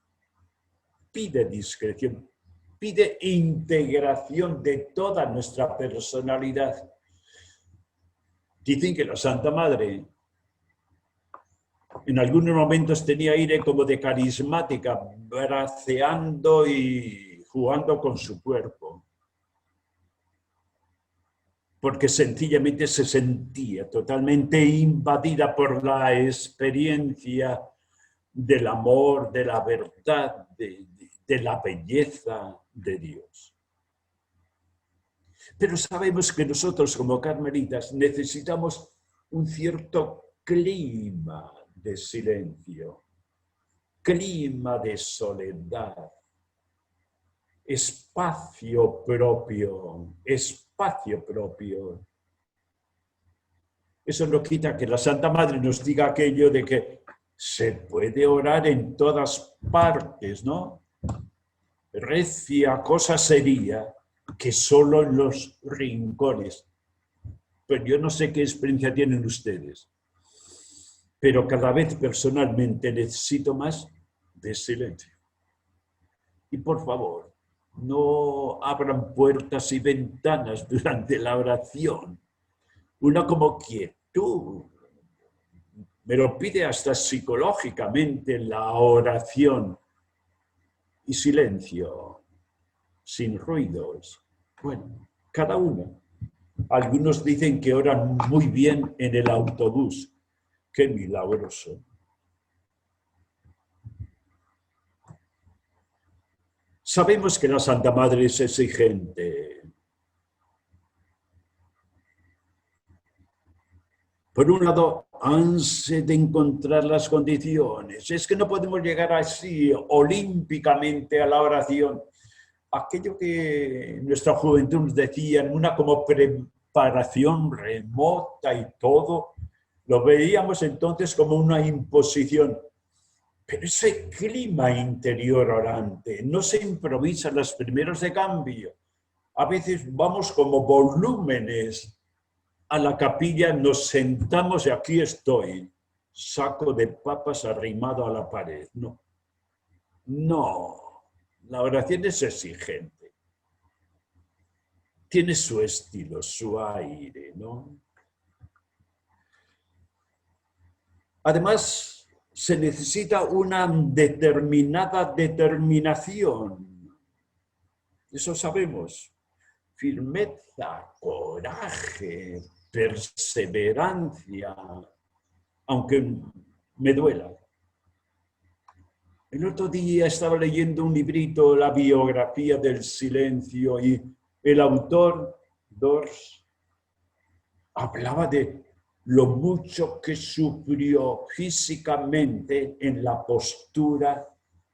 pide discreción, pide integración de toda nuestra personalidad. Dicen que la Santa Madre en algunos momentos tenía aire como de carismática, braceando y jugando con su cuerpo. porque sencillamente se sentía totalmente invadida por la experiencia del amor, de la verdad, de la belleza de Dios. Pero sabemos que nosotros como carmelitas necesitamos un cierto clima de silencio, clima de soledad, espacio propio, espacio propio. Eso no quita que la Santa Madre nos diga aquello de que se puede orar en todas partes, ¿no? Recia cosa sería que solo en los rincones. Pues yo no sé qué experiencia tienen ustedes, pero cada vez personalmente necesito más de silencio. Y por favor, no abran puertas y ventanas durante la oración. Una como quietud. Me lo pide hasta psicológicamente la oración. Y silencio, sin ruidos. Bueno, cada uno. Algunos dicen que oran muy bien en el autobús. ¡Qué milagroso! Sabemos que la Santa Madre es exigente. Por un lado, ansia de encontrar las condiciones. Es que no podemos llegar así olímpicamente a la oración. Aquello que nuestra juventud nos decía, una como preparación remota y todo, lo veíamos entonces como una imposición. Pero ese clima interior orante no se improvisa en los primeros de cambio. A veces vamos como volúmenes a la capilla, nos sentamos y aquí estoy, saco de papas arrimado a la pared. No, no, la oración es exigente. Tiene su estilo, su aire, ¿no? Además, se necesita una determinada determinación. Eso sabemos. Firmeza, coraje, perseverancia, aunque me duela. El otro día estaba leyendo un librito, La biografía del silencio, y el autor, Dors, hablaba de lo mucho que sufrió físicamente en la postura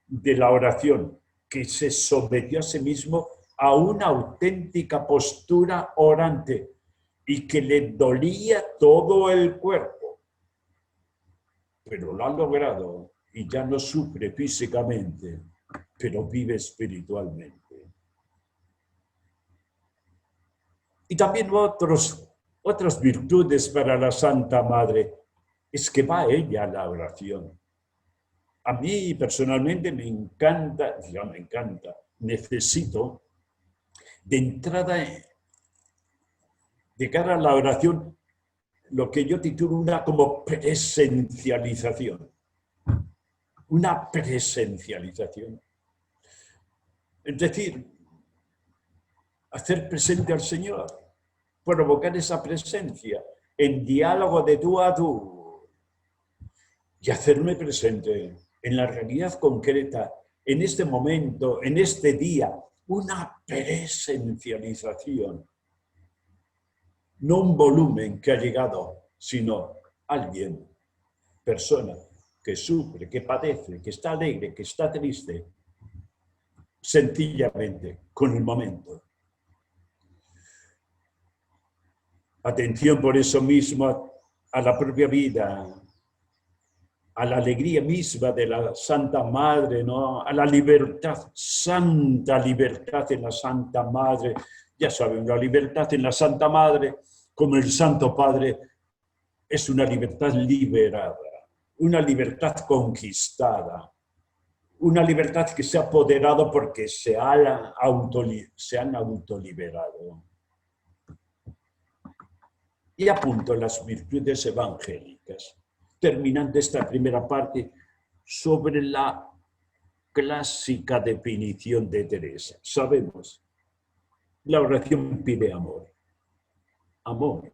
de la oración, que se sometió a sí mismo a una auténtica postura orante y que le dolía todo el cuerpo. Pero lo ha logrado y ya no sufre físicamente, pero vive espiritualmente. Y también otras virtudes para la Santa Madre es que va ella a la oración. A mí personalmente me encanta, necesito de entrada de cara a la oración lo que yo titulo una como presencialización. Una presencialización. Es decir, hacer presente al Señor, provocar esa presencia en diálogo de tú a tú y hacerme presente en la realidad concreta, en este momento, en este día, una presencialización. No un volumen que ha llegado, sino alguien, persona, que sufre, que padece, que está alegre, que está triste, sencillamente, con el momento. Atención por eso mismo a la propia vida, a la alegría misma de la Santa Madre, ¿no? A la libertad, santa libertad en la Santa Madre. Ya saben, la libertad en la Santa Madre, como el Santo Padre, es una libertad liberada, una libertad conquistada, una libertad que se ha apoderado porque se han autoliberado. Y apunto las virtudes evangélicas, terminando esta primera parte sobre la clásica definición de Teresa. Sabemos, la oración pide amor. amor.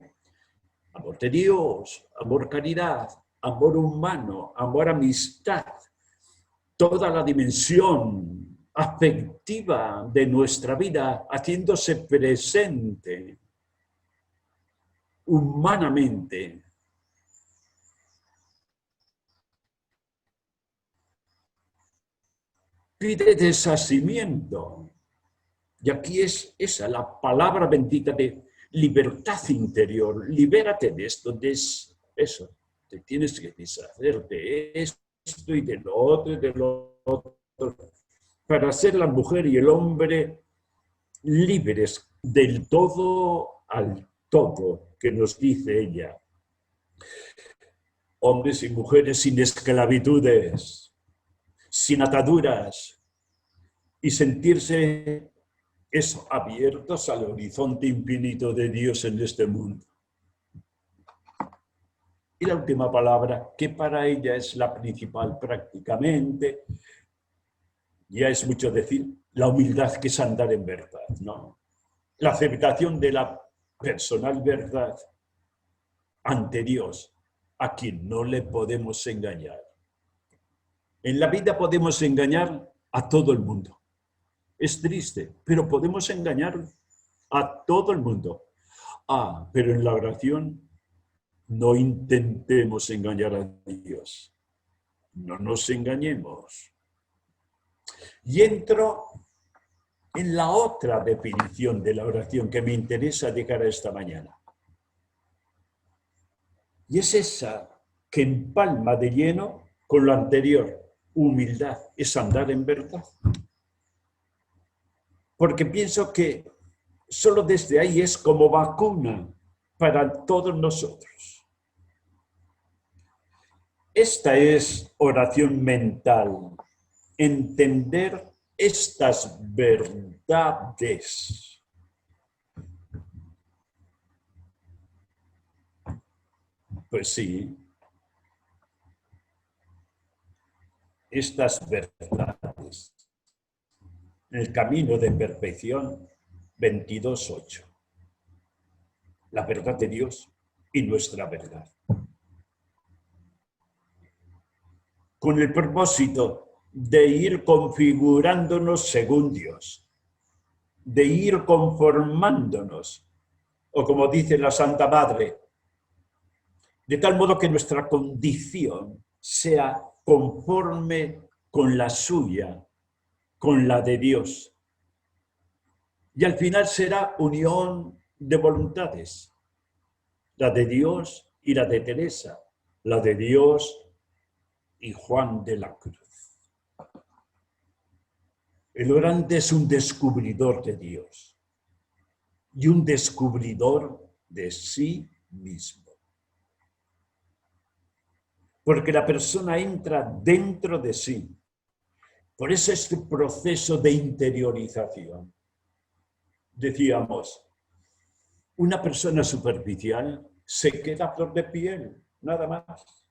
Amor de Dios, amor caridad, amor humano, amor amistad. Toda la dimensión afectiva de nuestra vida haciéndose presente humanamente. Pide deshacimiento. Y aquí es esa, la palabra bendita de libertad interior. Libérate de esto, de eso. Te tienes que deshacer de esto y de lo otro y de lo otro. Para ser la mujer y el hombre libres del todo al todo, que nos dice ella. Hombres y mujeres sin esclavitudes, sin ataduras, y sentirse eso, abiertos al horizonte infinito de Dios en este mundo. Y la última palabra, que para ella es la principal prácticamente, ya es mucho decir, la humildad, que es andar en verdad, ¿no? La aceptación de la personal verdad ante Dios, a quien no le podemos engañar. En la vida podemos engañar a todo el mundo. Es triste, pero podemos engañar a todo el mundo. Pero en la oración no intentemos engañar a Dios. No nos engañemos. Y entro en la otra definición de la oración que me interesa dejar a esta mañana. Y es esa que empalma de lleno con lo anterior. Humildad es andar en verdad. Porque pienso que solo desde ahí es como vacuna para todos nosotros. Esta es oración mental. Entender estas verdades. Pues sí. Estas verdades. En el camino de perfección 22:8. La verdad de Dios y nuestra verdad. Con el propósito de ir configurándonos según Dios, de ir conformándonos, o como dice la Santa Madre, de tal modo que nuestra condición sea conforme con la suya, con la de Dios. Y al final será unión de voluntades, la de Dios y la de Teresa, la de Dios y Juan de la Cruz. El orante es un descubridor de Dios y un descubridor de sí mismo. Porque la persona entra dentro de sí. Por eso este proceso de interiorización. Decíamos, una persona superficial se queda a flor de piel, nada más.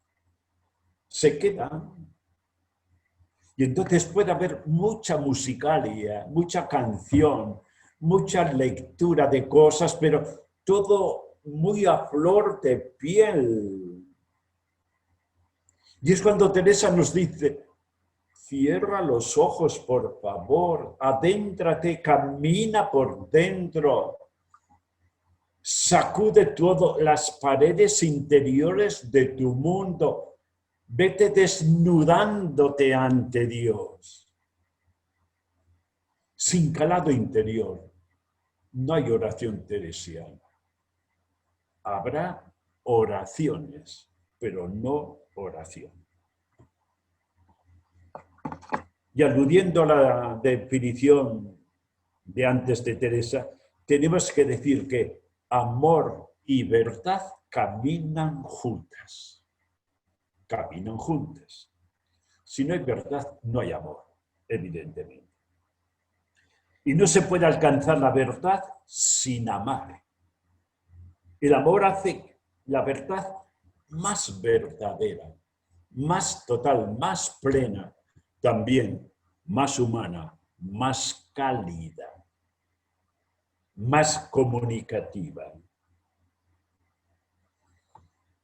Se queda. Y entonces puede haber mucha musicalia, mucha canción, mucha lectura de cosas, pero todo muy a flor de piel. Y es cuando Teresa nos dice, cierra los ojos, por favor, adéntrate, camina por dentro. Sacude todo las paredes interiores de tu mundo. Vete desnudándote ante Dios. Sin calado interior, no hay oración teresiana. Habrá oraciones, pero no oración. Y aludiendo a la definición de antes de Teresa, tenemos que decir que amor y verdad caminan juntas. Caminan juntas. Si no hay verdad, no hay amor, evidentemente. Y no se puede alcanzar la verdad sin amar. El amor hace la verdad más verdadera, más total, más plena, también más humana, más cálida, más comunicativa.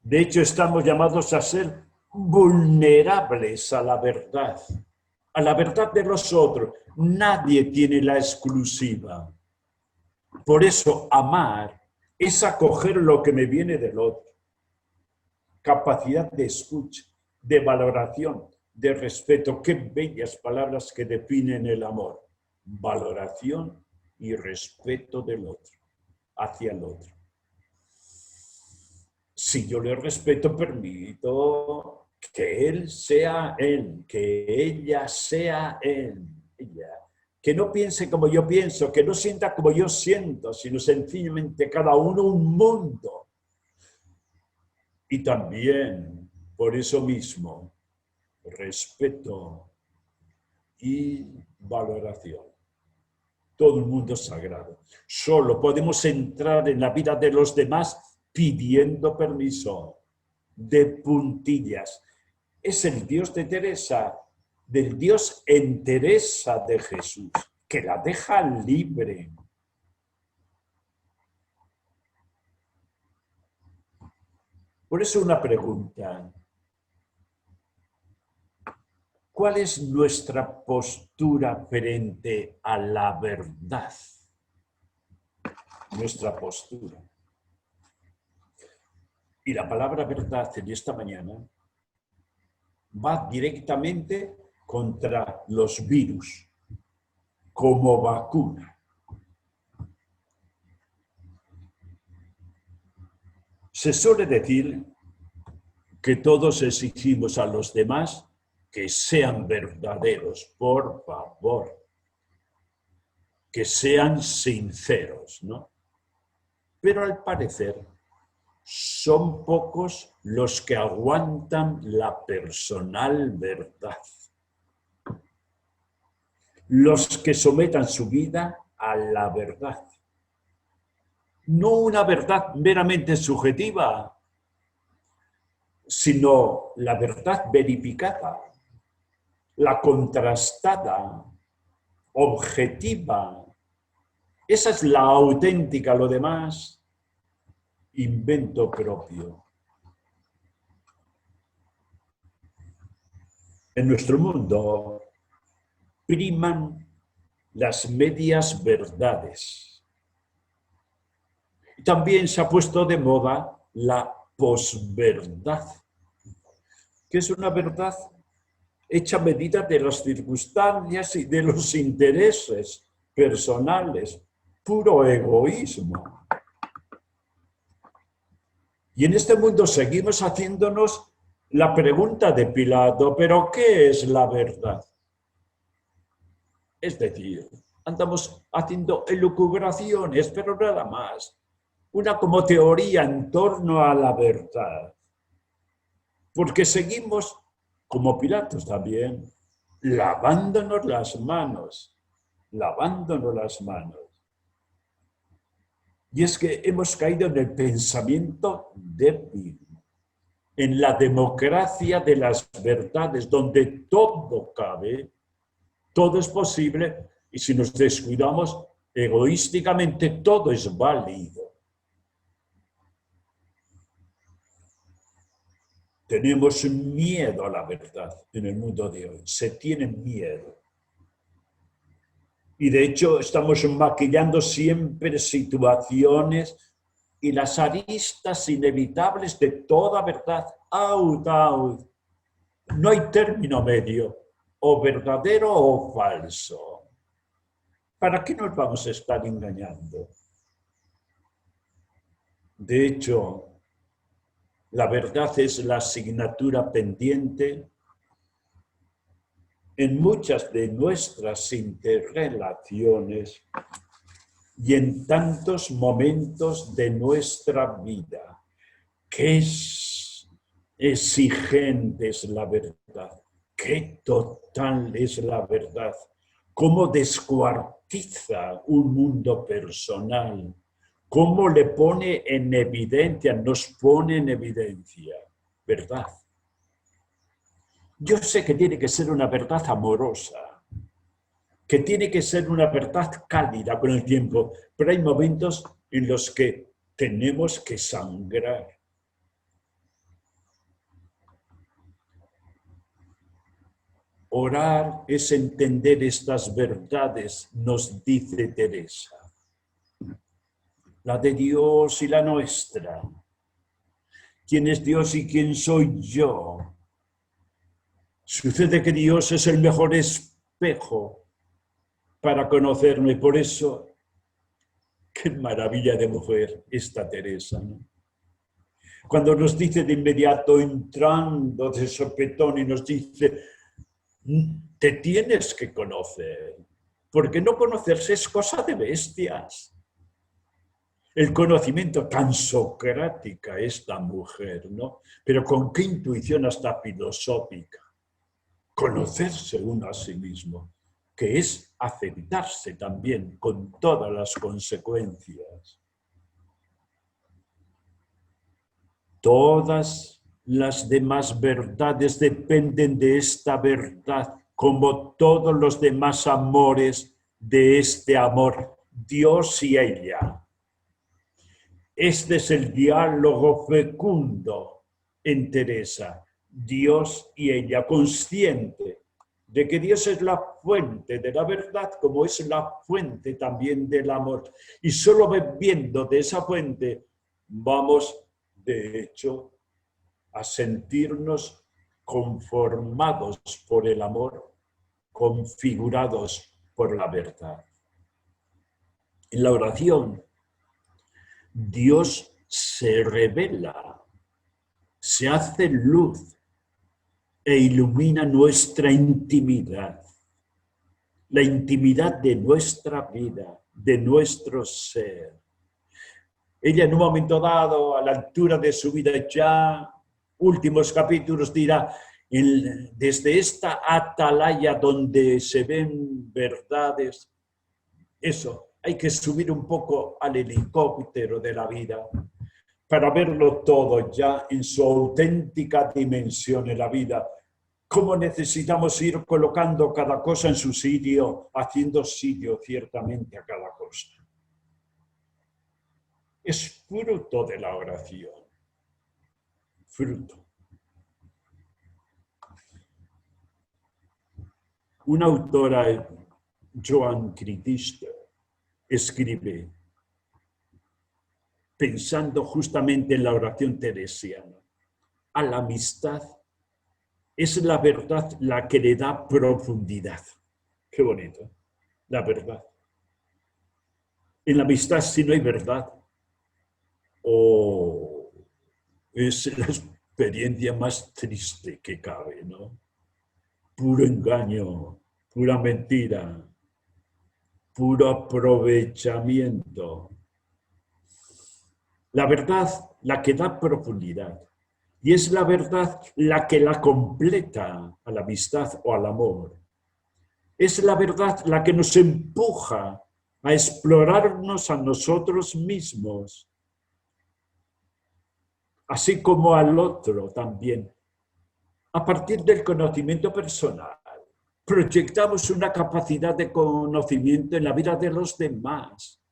De hecho, estamos llamados a ser vulnerables a la verdad de los otros. Nadie tiene la exclusiva. Por eso, amar es acoger lo que me viene del otro. Capacidad de escucha, de valoración, de respeto. Qué bellas palabras que definen el amor. Valoración y respeto del otro, hacia el otro. Si yo le respeto, permito que él sea él, que ella sea ella. Que no piense como yo pienso, que no sienta como yo siento, sino sencillamente cada uno un mundo. Y también, por eso mismo, respeto y valoración. Todo el mundo es sagrado. Solo podemos entrar en la vida de los demás pidiendo permiso, de puntillas. Es el Dios de Teresa, del Dios en Teresa de Jesús, que la deja libre. Por eso una pregunta. ¿Cuál es nuestra postura frente a la verdad? Nuestra postura. Y la palabra verdad en esta mañana va directamente contra los virus, como vacuna. Se suele decir que todos exigimos a los demás que sean verdaderos, por favor, que sean sinceros, ¿no? Pero al parecer son pocos los que aguantan la personal verdad, los que sometan su vida a la verdad. No una verdad meramente subjetiva, sino la verdad verificada, la contrastada, objetiva. Esa es la auténtica, lo demás, invento propio. En nuestro mundo priman las medias verdades. También se ha puesto de moda la posverdad, que es una verdad hecha a medida de las circunstancias y de los intereses personales, puro egoísmo. Y en este mundo seguimos haciéndonos la pregunta de Pilato, ¿pero qué es la verdad? Es decir, andamos haciendo elucubraciones, pero nada más. Una como teoría en torno a la verdad. Porque seguimos, como Pilatos también, lavándonos las manos. Y es que hemos caído en el pensamiento débil, en la democracia de las verdades, donde todo cabe, todo es posible, y si nos descuidamos egoísticamente, todo es válido. Tenemos miedo a la verdad en el mundo de hoy, se tiene miedo. Y de hecho estamos maquillando siempre situaciones y las aristas inevitables de toda verdad. Out. No hay término medio, o verdadero o falso. ¿Para qué nos vamos a estar engañando? De hecho, la verdad es la asignatura pendiente en muchas de nuestras interrelaciones y en tantos momentos de nuestra vida. Qué exigente es la verdad, qué total es la verdad, cómo descuartiza un mundo personal, cómo le pone en evidencia, nos pone en evidencia, ¿verdad? Yo sé que tiene que ser una verdad amorosa, que tiene que ser una verdad cálida con el tiempo, pero hay momentos en los que tenemos que sangrar. Orar es entender estas verdades, nos dice Teresa. La de Dios y la nuestra. ¿Quién es Dios y quién soy yo? Sucede que Dios es el mejor espejo para conocerme. Por eso, qué maravilla de mujer esta Teresa, ¿no? Cuando nos dice de inmediato, entrando de sopetón, y nos dice, te tienes que conocer, porque no conocerse es cosa de bestias. El conocimiento tan socrática esta mujer, ¿no? Pero con qué intuición hasta filosófica. Conocerse uno a sí mismo, que es aceptarse también con todas las consecuencias. Todas las demás verdades dependen de esta verdad, como todos los demás amores de este amor, Dios y ella. Este es el diálogo fecundo en Teresa, Dios y ella, consciente de que Dios es la fuente de la verdad, como es la fuente también del amor. Y solo bebiendo de esa fuente vamos, de hecho, a sentirnos conformados por el amor, configurados por la verdad. En la oración, Dios se revela, se hace luz e ilumina nuestra intimidad, la intimidad de nuestra vida, de nuestro ser. Ella en un momento dado, a la altura de su vida ya, últimos capítulos, dirá, desde esta atalaya donde se ven verdades, eso, hay que subir un poco al helicóptero de la vida para verlo todo ya en su auténtica dimensión en la vida. Cómo necesitamos ir colocando cada cosa en su sitio, haciendo sitio ciertamente a cada cosa. Es fruto de la oración. Fruto. Una autora, Joan Chittister, escribe, pensando justamente en la oración teresiana, a la amistad es la verdad la que le da profundidad. Qué bonito, la verdad. En la amistad, si no hay verdad, es la experiencia más triste que cabe, ¿no? Puro engaño, pura mentira, puro aprovechamiento. La verdad, la que da profundidad. Y es la verdad la que la completa a la amistad o al amor. Es la verdad la que nos empuja a explorarnos a nosotros mismos, así como al otro también. A partir del conocimiento personal, proyectamos una capacidad de conocimiento en la vida de los demás.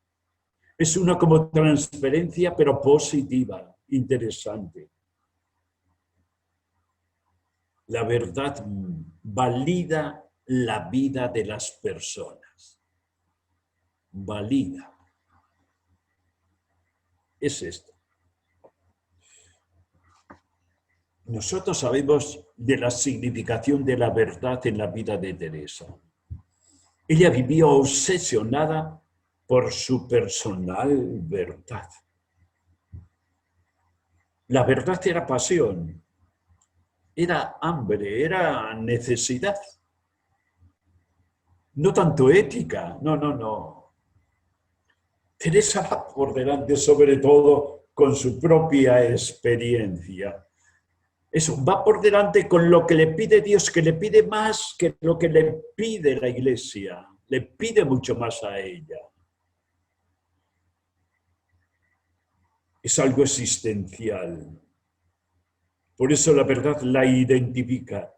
Es una como transferencia, pero positiva, interesante. La verdad valida la vida de las personas. Valida. Es esto. Nosotros sabemos de la significación de la verdad en la vida de Teresa. Ella vivió obsesionada por su personal verdad. La verdad era pasión, era hambre, era necesidad. No tanto ética, no. Teresa va por delante sobre todo con su propia experiencia. Eso, va por delante con lo que le pide Dios, que le pide más que lo que le pide la Iglesia. Le pide mucho más a ella. Es algo existencial. Por eso la verdad la identifica,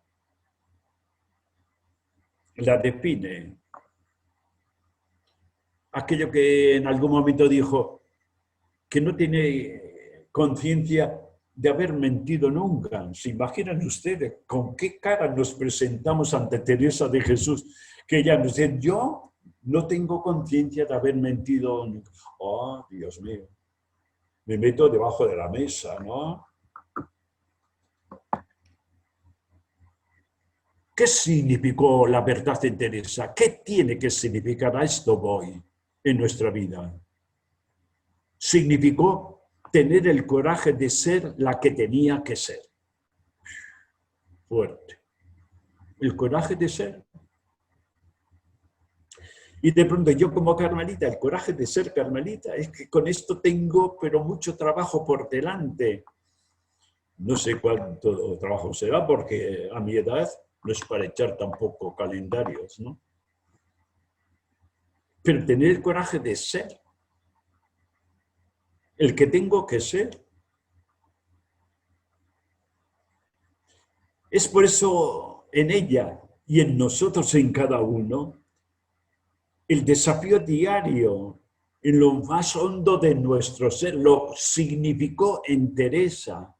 la define. Aquello que en algún momento dijo que no tiene conciencia de haber mentido nunca. ¿Se imaginan ustedes con qué cara nos presentamos ante Teresa de Jesús? Que ella nos dice, yo no tengo conciencia de haber mentido nunca. Oh, Dios mío, me meto debajo de la mesa, ¿no? ¿Qué significó la verdad en Teresa? ¿Qué tiene que significar? A esto voy en nuestra vida. Significó tener el coraje de ser la que tenía que ser. Fuerte. El coraje de ser. Y de pronto yo como carmelita, el coraje de ser carmelita, es que con esto tengo, pero mucho trabajo por delante. No sé cuánto trabajo será, porque a mi edad no es para echar tampoco calendarios, ¿no? Pero tener el coraje de ser el que tengo que ser. Es por eso en ella y en nosotros, en cada uno, el desafío diario, en lo más hondo de nuestro ser, lo significó en Teresa,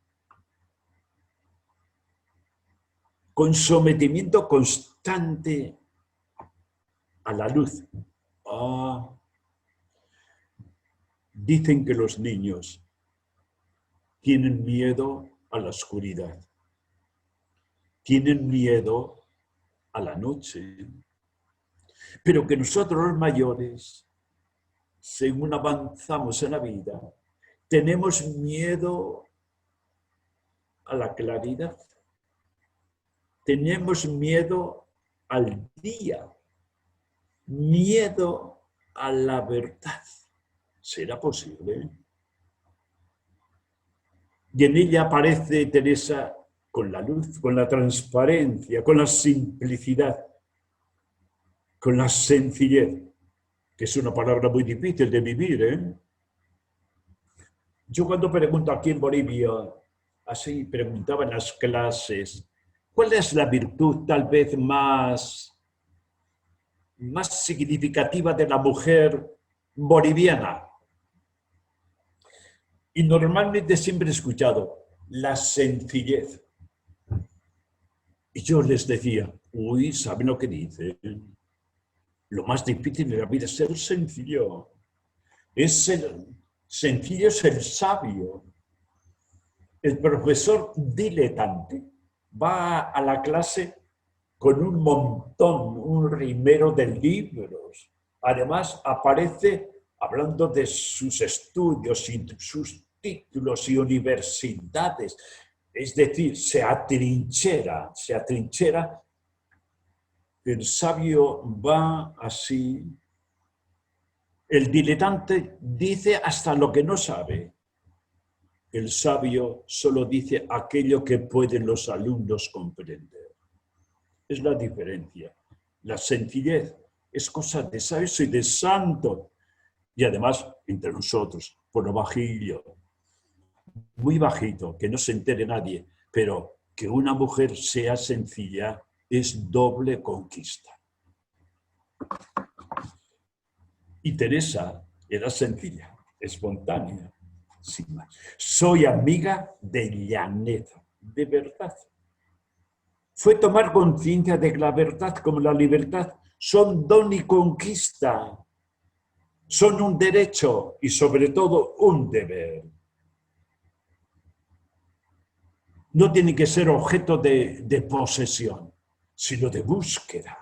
con sometimiento constante a la luz. Dicen que los niños tienen miedo a la oscuridad, tienen miedo a la noche, pero que nosotros los mayores, según avanzamos en la vida, tenemos miedo a la claridad, tenemos miedo al día, miedo a la verdad. ¿Será posible? Y en ella aparece Teresa con la luz, con la transparencia, con la simplicidad, con la sencillez, que es una palabra muy difícil de vivir, ¿eh? Yo cuando pregunto aquí en Bolivia, así preguntaba en las clases, ¿cuál es la virtud tal vez más significativa de la mujer boliviana? Y normalmente siempre he escuchado la sencillez. Y yo les decía, uy, ¿saben lo que dicen? Lo más difícil de la vida es ser sencillo. Sencillo es el sabio. El profesor diletante va a la clase con un montón, un rimero de libros. Además, aparece hablando de sus estudios y sus títulos y universidades. Es decir, se atrinchera. El sabio va así. El diletante dice hasta lo que no sabe. El sabio solo dice aquello que pueden los alumnos comprender. Es la diferencia. La sencillez es cosa de sabios y de santos. Y además, entre nosotros, por lo bajillo, muy bajito, que no se entere nadie, pero que una mujer sea sencilla es doble conquista. Y Teresa era sencilla, espontánea, sin más. Soy amiga de Llanet, de verdad. Fue tomar conciencia de que la verdad como la libertad son don y conquista, son un derecho y sobre todo un deber. No tiene que ser objeto de posesión, sino de búsqueda,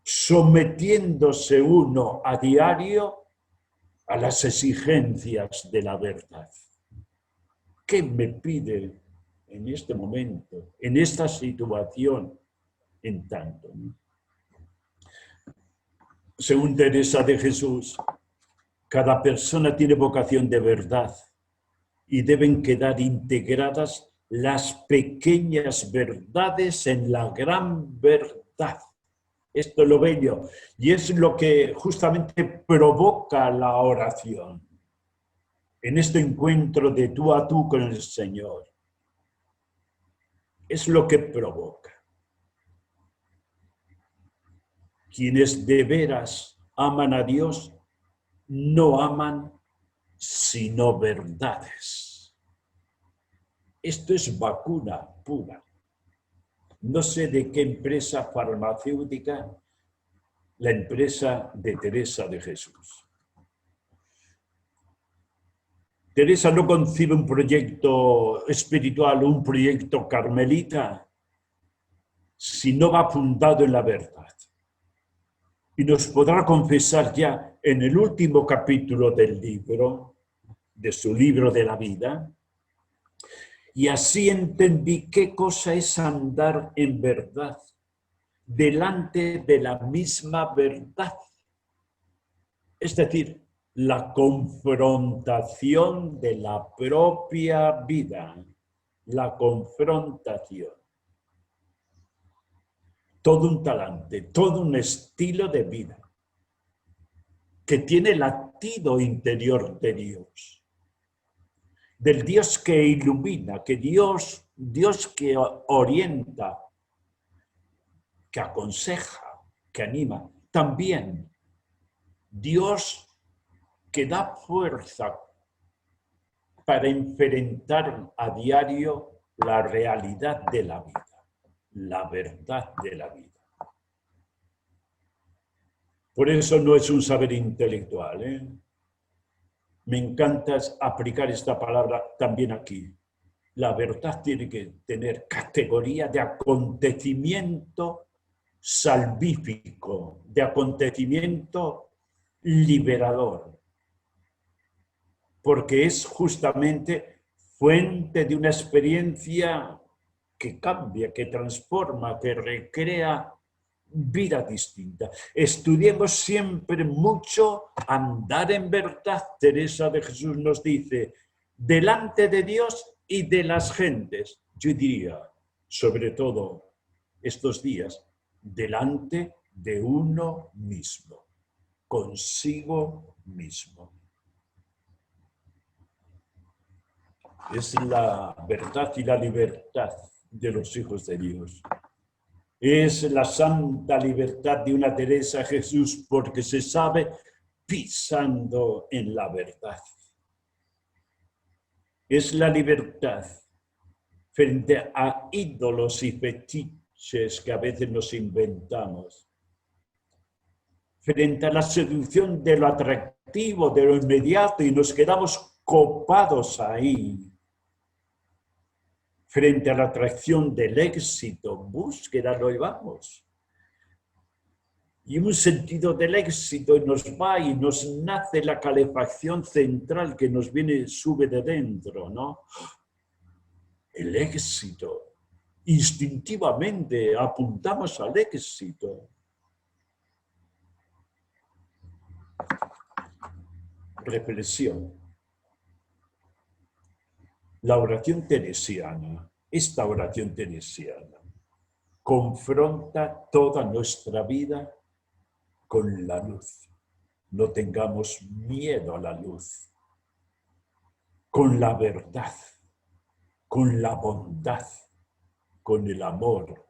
sometiéndose uno a diario a las exigencias de la verdad. ¿Qué me pide en este momento, en esta situación, en tanto? Según Teresa de Jesús, cada persona tiene vocación de verdad y deben quedar integradas las pequeñas verdades en la gran verdad. Esto es lo bello y es lo que justamente provoca la oración en este encuentro de tú a tú con el Señor. Es lo que provoca. Quienes de veras aman a Dios no aman sino verdades. Esto es vacuna pura. No sé de qué empresa farmacéutica, la empresa de Teresa de Jesús. Teresa no concibe un proyecto espiritual, un proyecto carmelita, si no va fundado en la verdad. Y nos podrá confesar ya en el último capítulo del libro, de su libro de la vida, y así entendí qué cosa es andar en verdad, delante de la misma verdad. Es decir, la confrontación de la propia vida, la confrontación. Todo un talante, todo un estilo de vida que tiene el latido interior de Dios, del Dios que ilumina, que Dios que orienta, que aconseja, que anima. También Dios que da fuerza para enfrentar a diario la realidad de la vida, la verdad de la vida. Por eso no es un saber intelectual, ¿eh? Me encanta aplicar esta palabra también aquí. La verdad tiene que tener categoría de acontecimiento salvífico, de acontecimiento liberador, porque es justamente fuente de una experiencia que cambia, que transforma, que recrea vida distinta. Estudiemos siempre mucho andar en verdad. Teresa de Jesús nos dice, delante de Dios y de las gentes. Yo diría, sobre todo estos días, delante de uno mismo, consigo mismo. Es la verdad y la libertad de los hijos de Dios. Es la santa libertad de una Teresa de Jesús porque se sabe pisando en la verdad. Es la libertad frente a ídolos y fetiches que a veces nos inventamos. Frente a la seducción de lo atractivo, de lo inmediato y nos quedamos copados ahí. Frente a la atracción del éxito, búsqueda, lo llevamos. Y un sentido del éxito nos va y nos nace la calefacción central que nos viene, sube de dentro, ¿no? El éxito. Instintivamente apuntamos al éxito. Reflexión. La oración teresiana, esta oración teresiana, confronta toda nuestra vida con la luz. No tengamos miedo a la luz. Con la verdad, con la bondad, con el amor,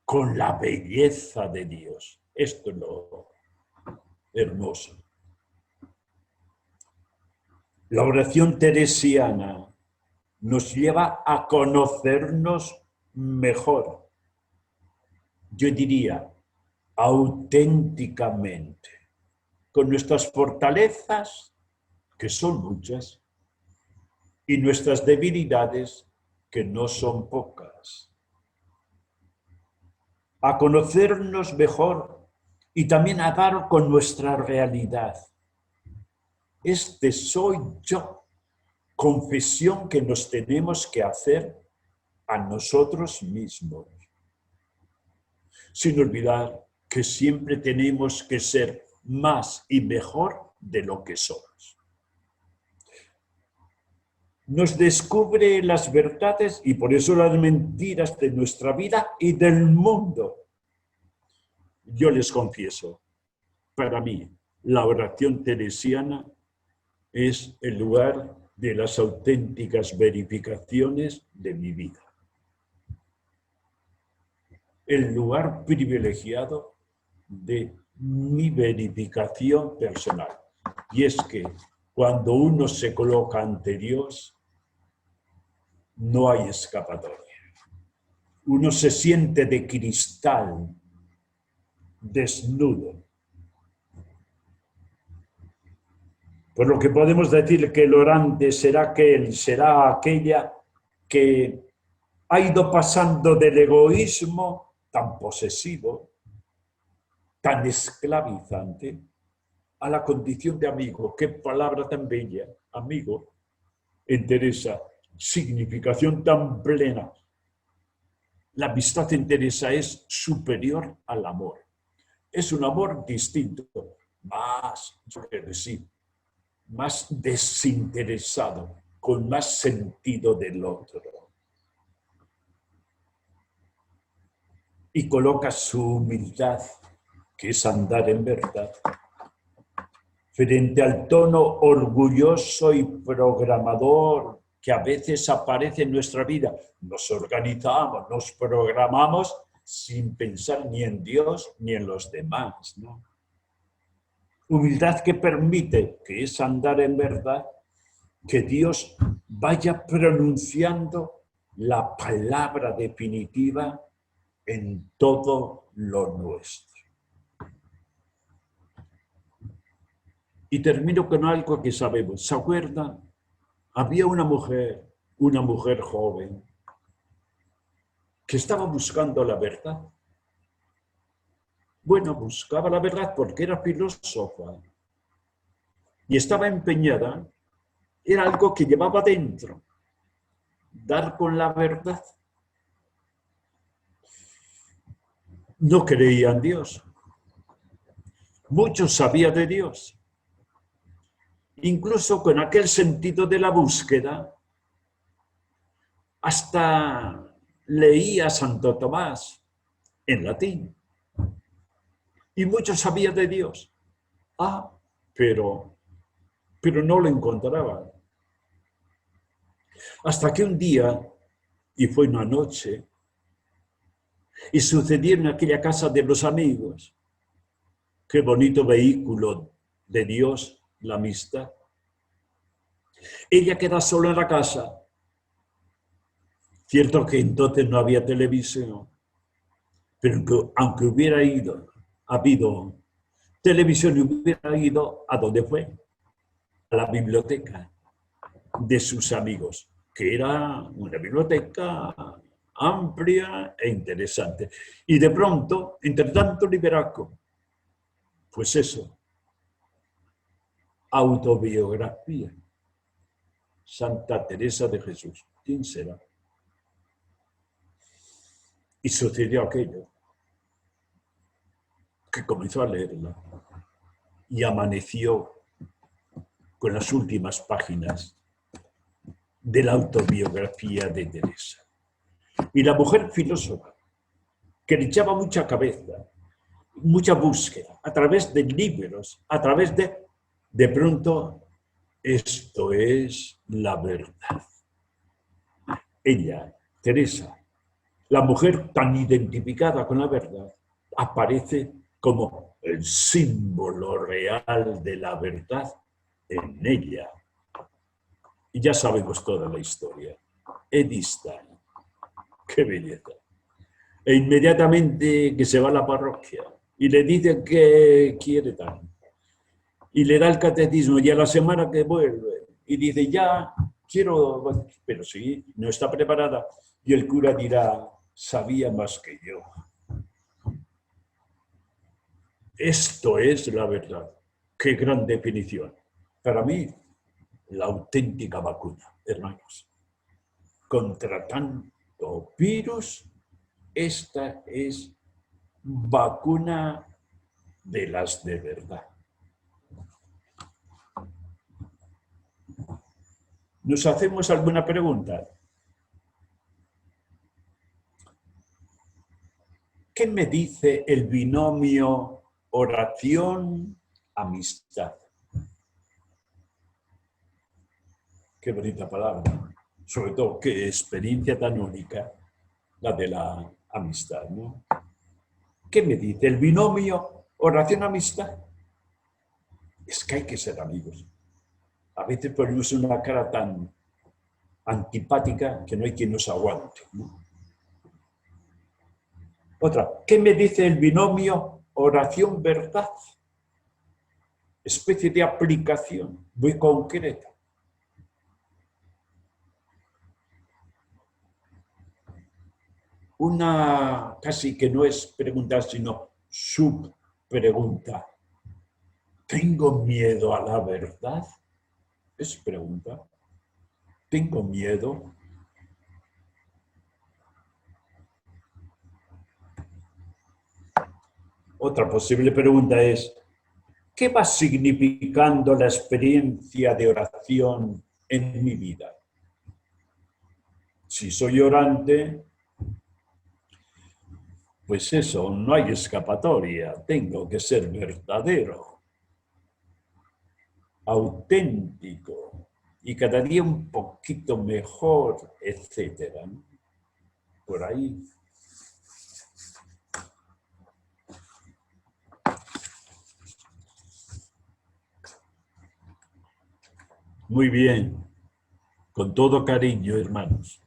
con la belleza de Dios. Esto es lo hermoso. La oración teresiana nos lleva a conocernos mejor. Yo diría, auténticamente, con nuestras fortalezas, que son muchas, y nuestras debilidades, que no son pocas. A conocernos mejor y también a dar con nuestra realidad. Este soy yo. Confesión que nos tenemos que hacer a nosotros mismos. Sin olvidar que siempre tenemos que ser más y mejor de lo que somos. Nos descubre las verdades y por eso las mentiras de nuestra vida y del mundo. Yo les confieso, para mí, la oración teresiana es el lugar de las auténticas verificaciones de mi vida. El lugar privilegiado de mi verificación personal. Y es que cuando uno se coloca ante Dios, no hay escapatoria. Uno se siente de cristal, desnudo. Por lo que podemos decir que el orante será aquella que ha ido pasando del egoísmo tan posesivo, tan esclavizante, a la condición de amigo. Qué palabra tan bella, amigo, en Teresa, significación tan plena. La amistad en Teresa es superior al amor. Es un amor distinto, más, yo quiero decir, más desinteresado, con más sentido del otro. Y coloca su humildad, que es andar en verdad, frente al tono orgulloso y programador que a veces aparece en nuestra vida. Nos organizamos, nos programamos sin pensar ni en Dios ni en los demás, ¿no? Humildad que permite, que es andar en verdad, que Dios vaya pronunciando la palabra definitiva en todo lo nuestro. Y termino con algo que sabemos. ¿Se acuerdan? Había una mujer joven, que estaba buscando la verdad. Bueno, buscaba la verdad porque era filósofa y estaba empeñada. Era algo que llevaba dentro, dar con la verdad. No creía en Dios. Mucho sabía de Dios. Incluso con aquel sentido de la búsqueda, hasta leía a Santo Tomás en latín. Y mucho sabía de Dios. Pero no lo encontraba. Hasta que un día, y fue una noche, y sucedió en aquella casa de los amigos. Qué bonito vehículo de Dios, la amistad. Ella queda sola en la casa. Cierto que entonces no había televisión, pero que, aunque hubiera habido televisión, hubiera ido a donde fue, a la biblioteca de sus amigos, que era una biblioteca amplia e interesante. Y de pronto, entre tanto liberaco, pues eso, autobiografía, Santa Teresa de Jesús. ¿Quién será? Y sucedió aquello, que comenzó a leerla y amaneció con las últimas páginas de la autobiografía de Teresa. Y la mujer filósofa, que le echaba mucha cabeza, mucha búsqueda, a través de libros, a través de pronto, esto es la verdad. Ella, Teresa, la mujer tan identificada con la verdad, aparece como el símbolo real de la verdad en ella. Y ya sabemos toda la historia. Edista, qué belleza. E inmediatamente que se va a la parroquia y le dice que quiere tal. Y le da el catecismo y a la semana que vuelve y dice, ya quiero, pero sí, no está preparada. Y el cura dirá, sabía más que yo. Esto es la verdad. Qué gran definición. Para mí, la auténtica vacuna, hermanos. Contra tanto virus, esta es vacuna de las de verdad. ¿Nos hacemos alguna pregunta? ¿Qué me dice el binomio oración-amistad? Qué bonita palabra. Sobre todo, qué experiencia tan única la de la amistad, ¿no? ¿Qué me dice el binomio oración-amistad? Es que hay que ser amigos. A veces ponemos una cara tan antipática que no hay quien nos aguante, ¿no? Otra, ¿qué me dice el binomio oración-verdad? Especie de aplicación muy concreta. Una casi que no es pregunta, sino subpregunta. ¿Tengo miedo a la verdad? Es pregunta. ¿Tengo miedo? Otra posible pregunta es, ¿qué va significando la experiencia de oración en mi vida? Si soy orante, pues eso, no hay escapatoria, tengo que ser verdadero, auténtico y cada día un poquito mejor, etcétera. Por ahí. Muy bien, con todo cariño, hermanos.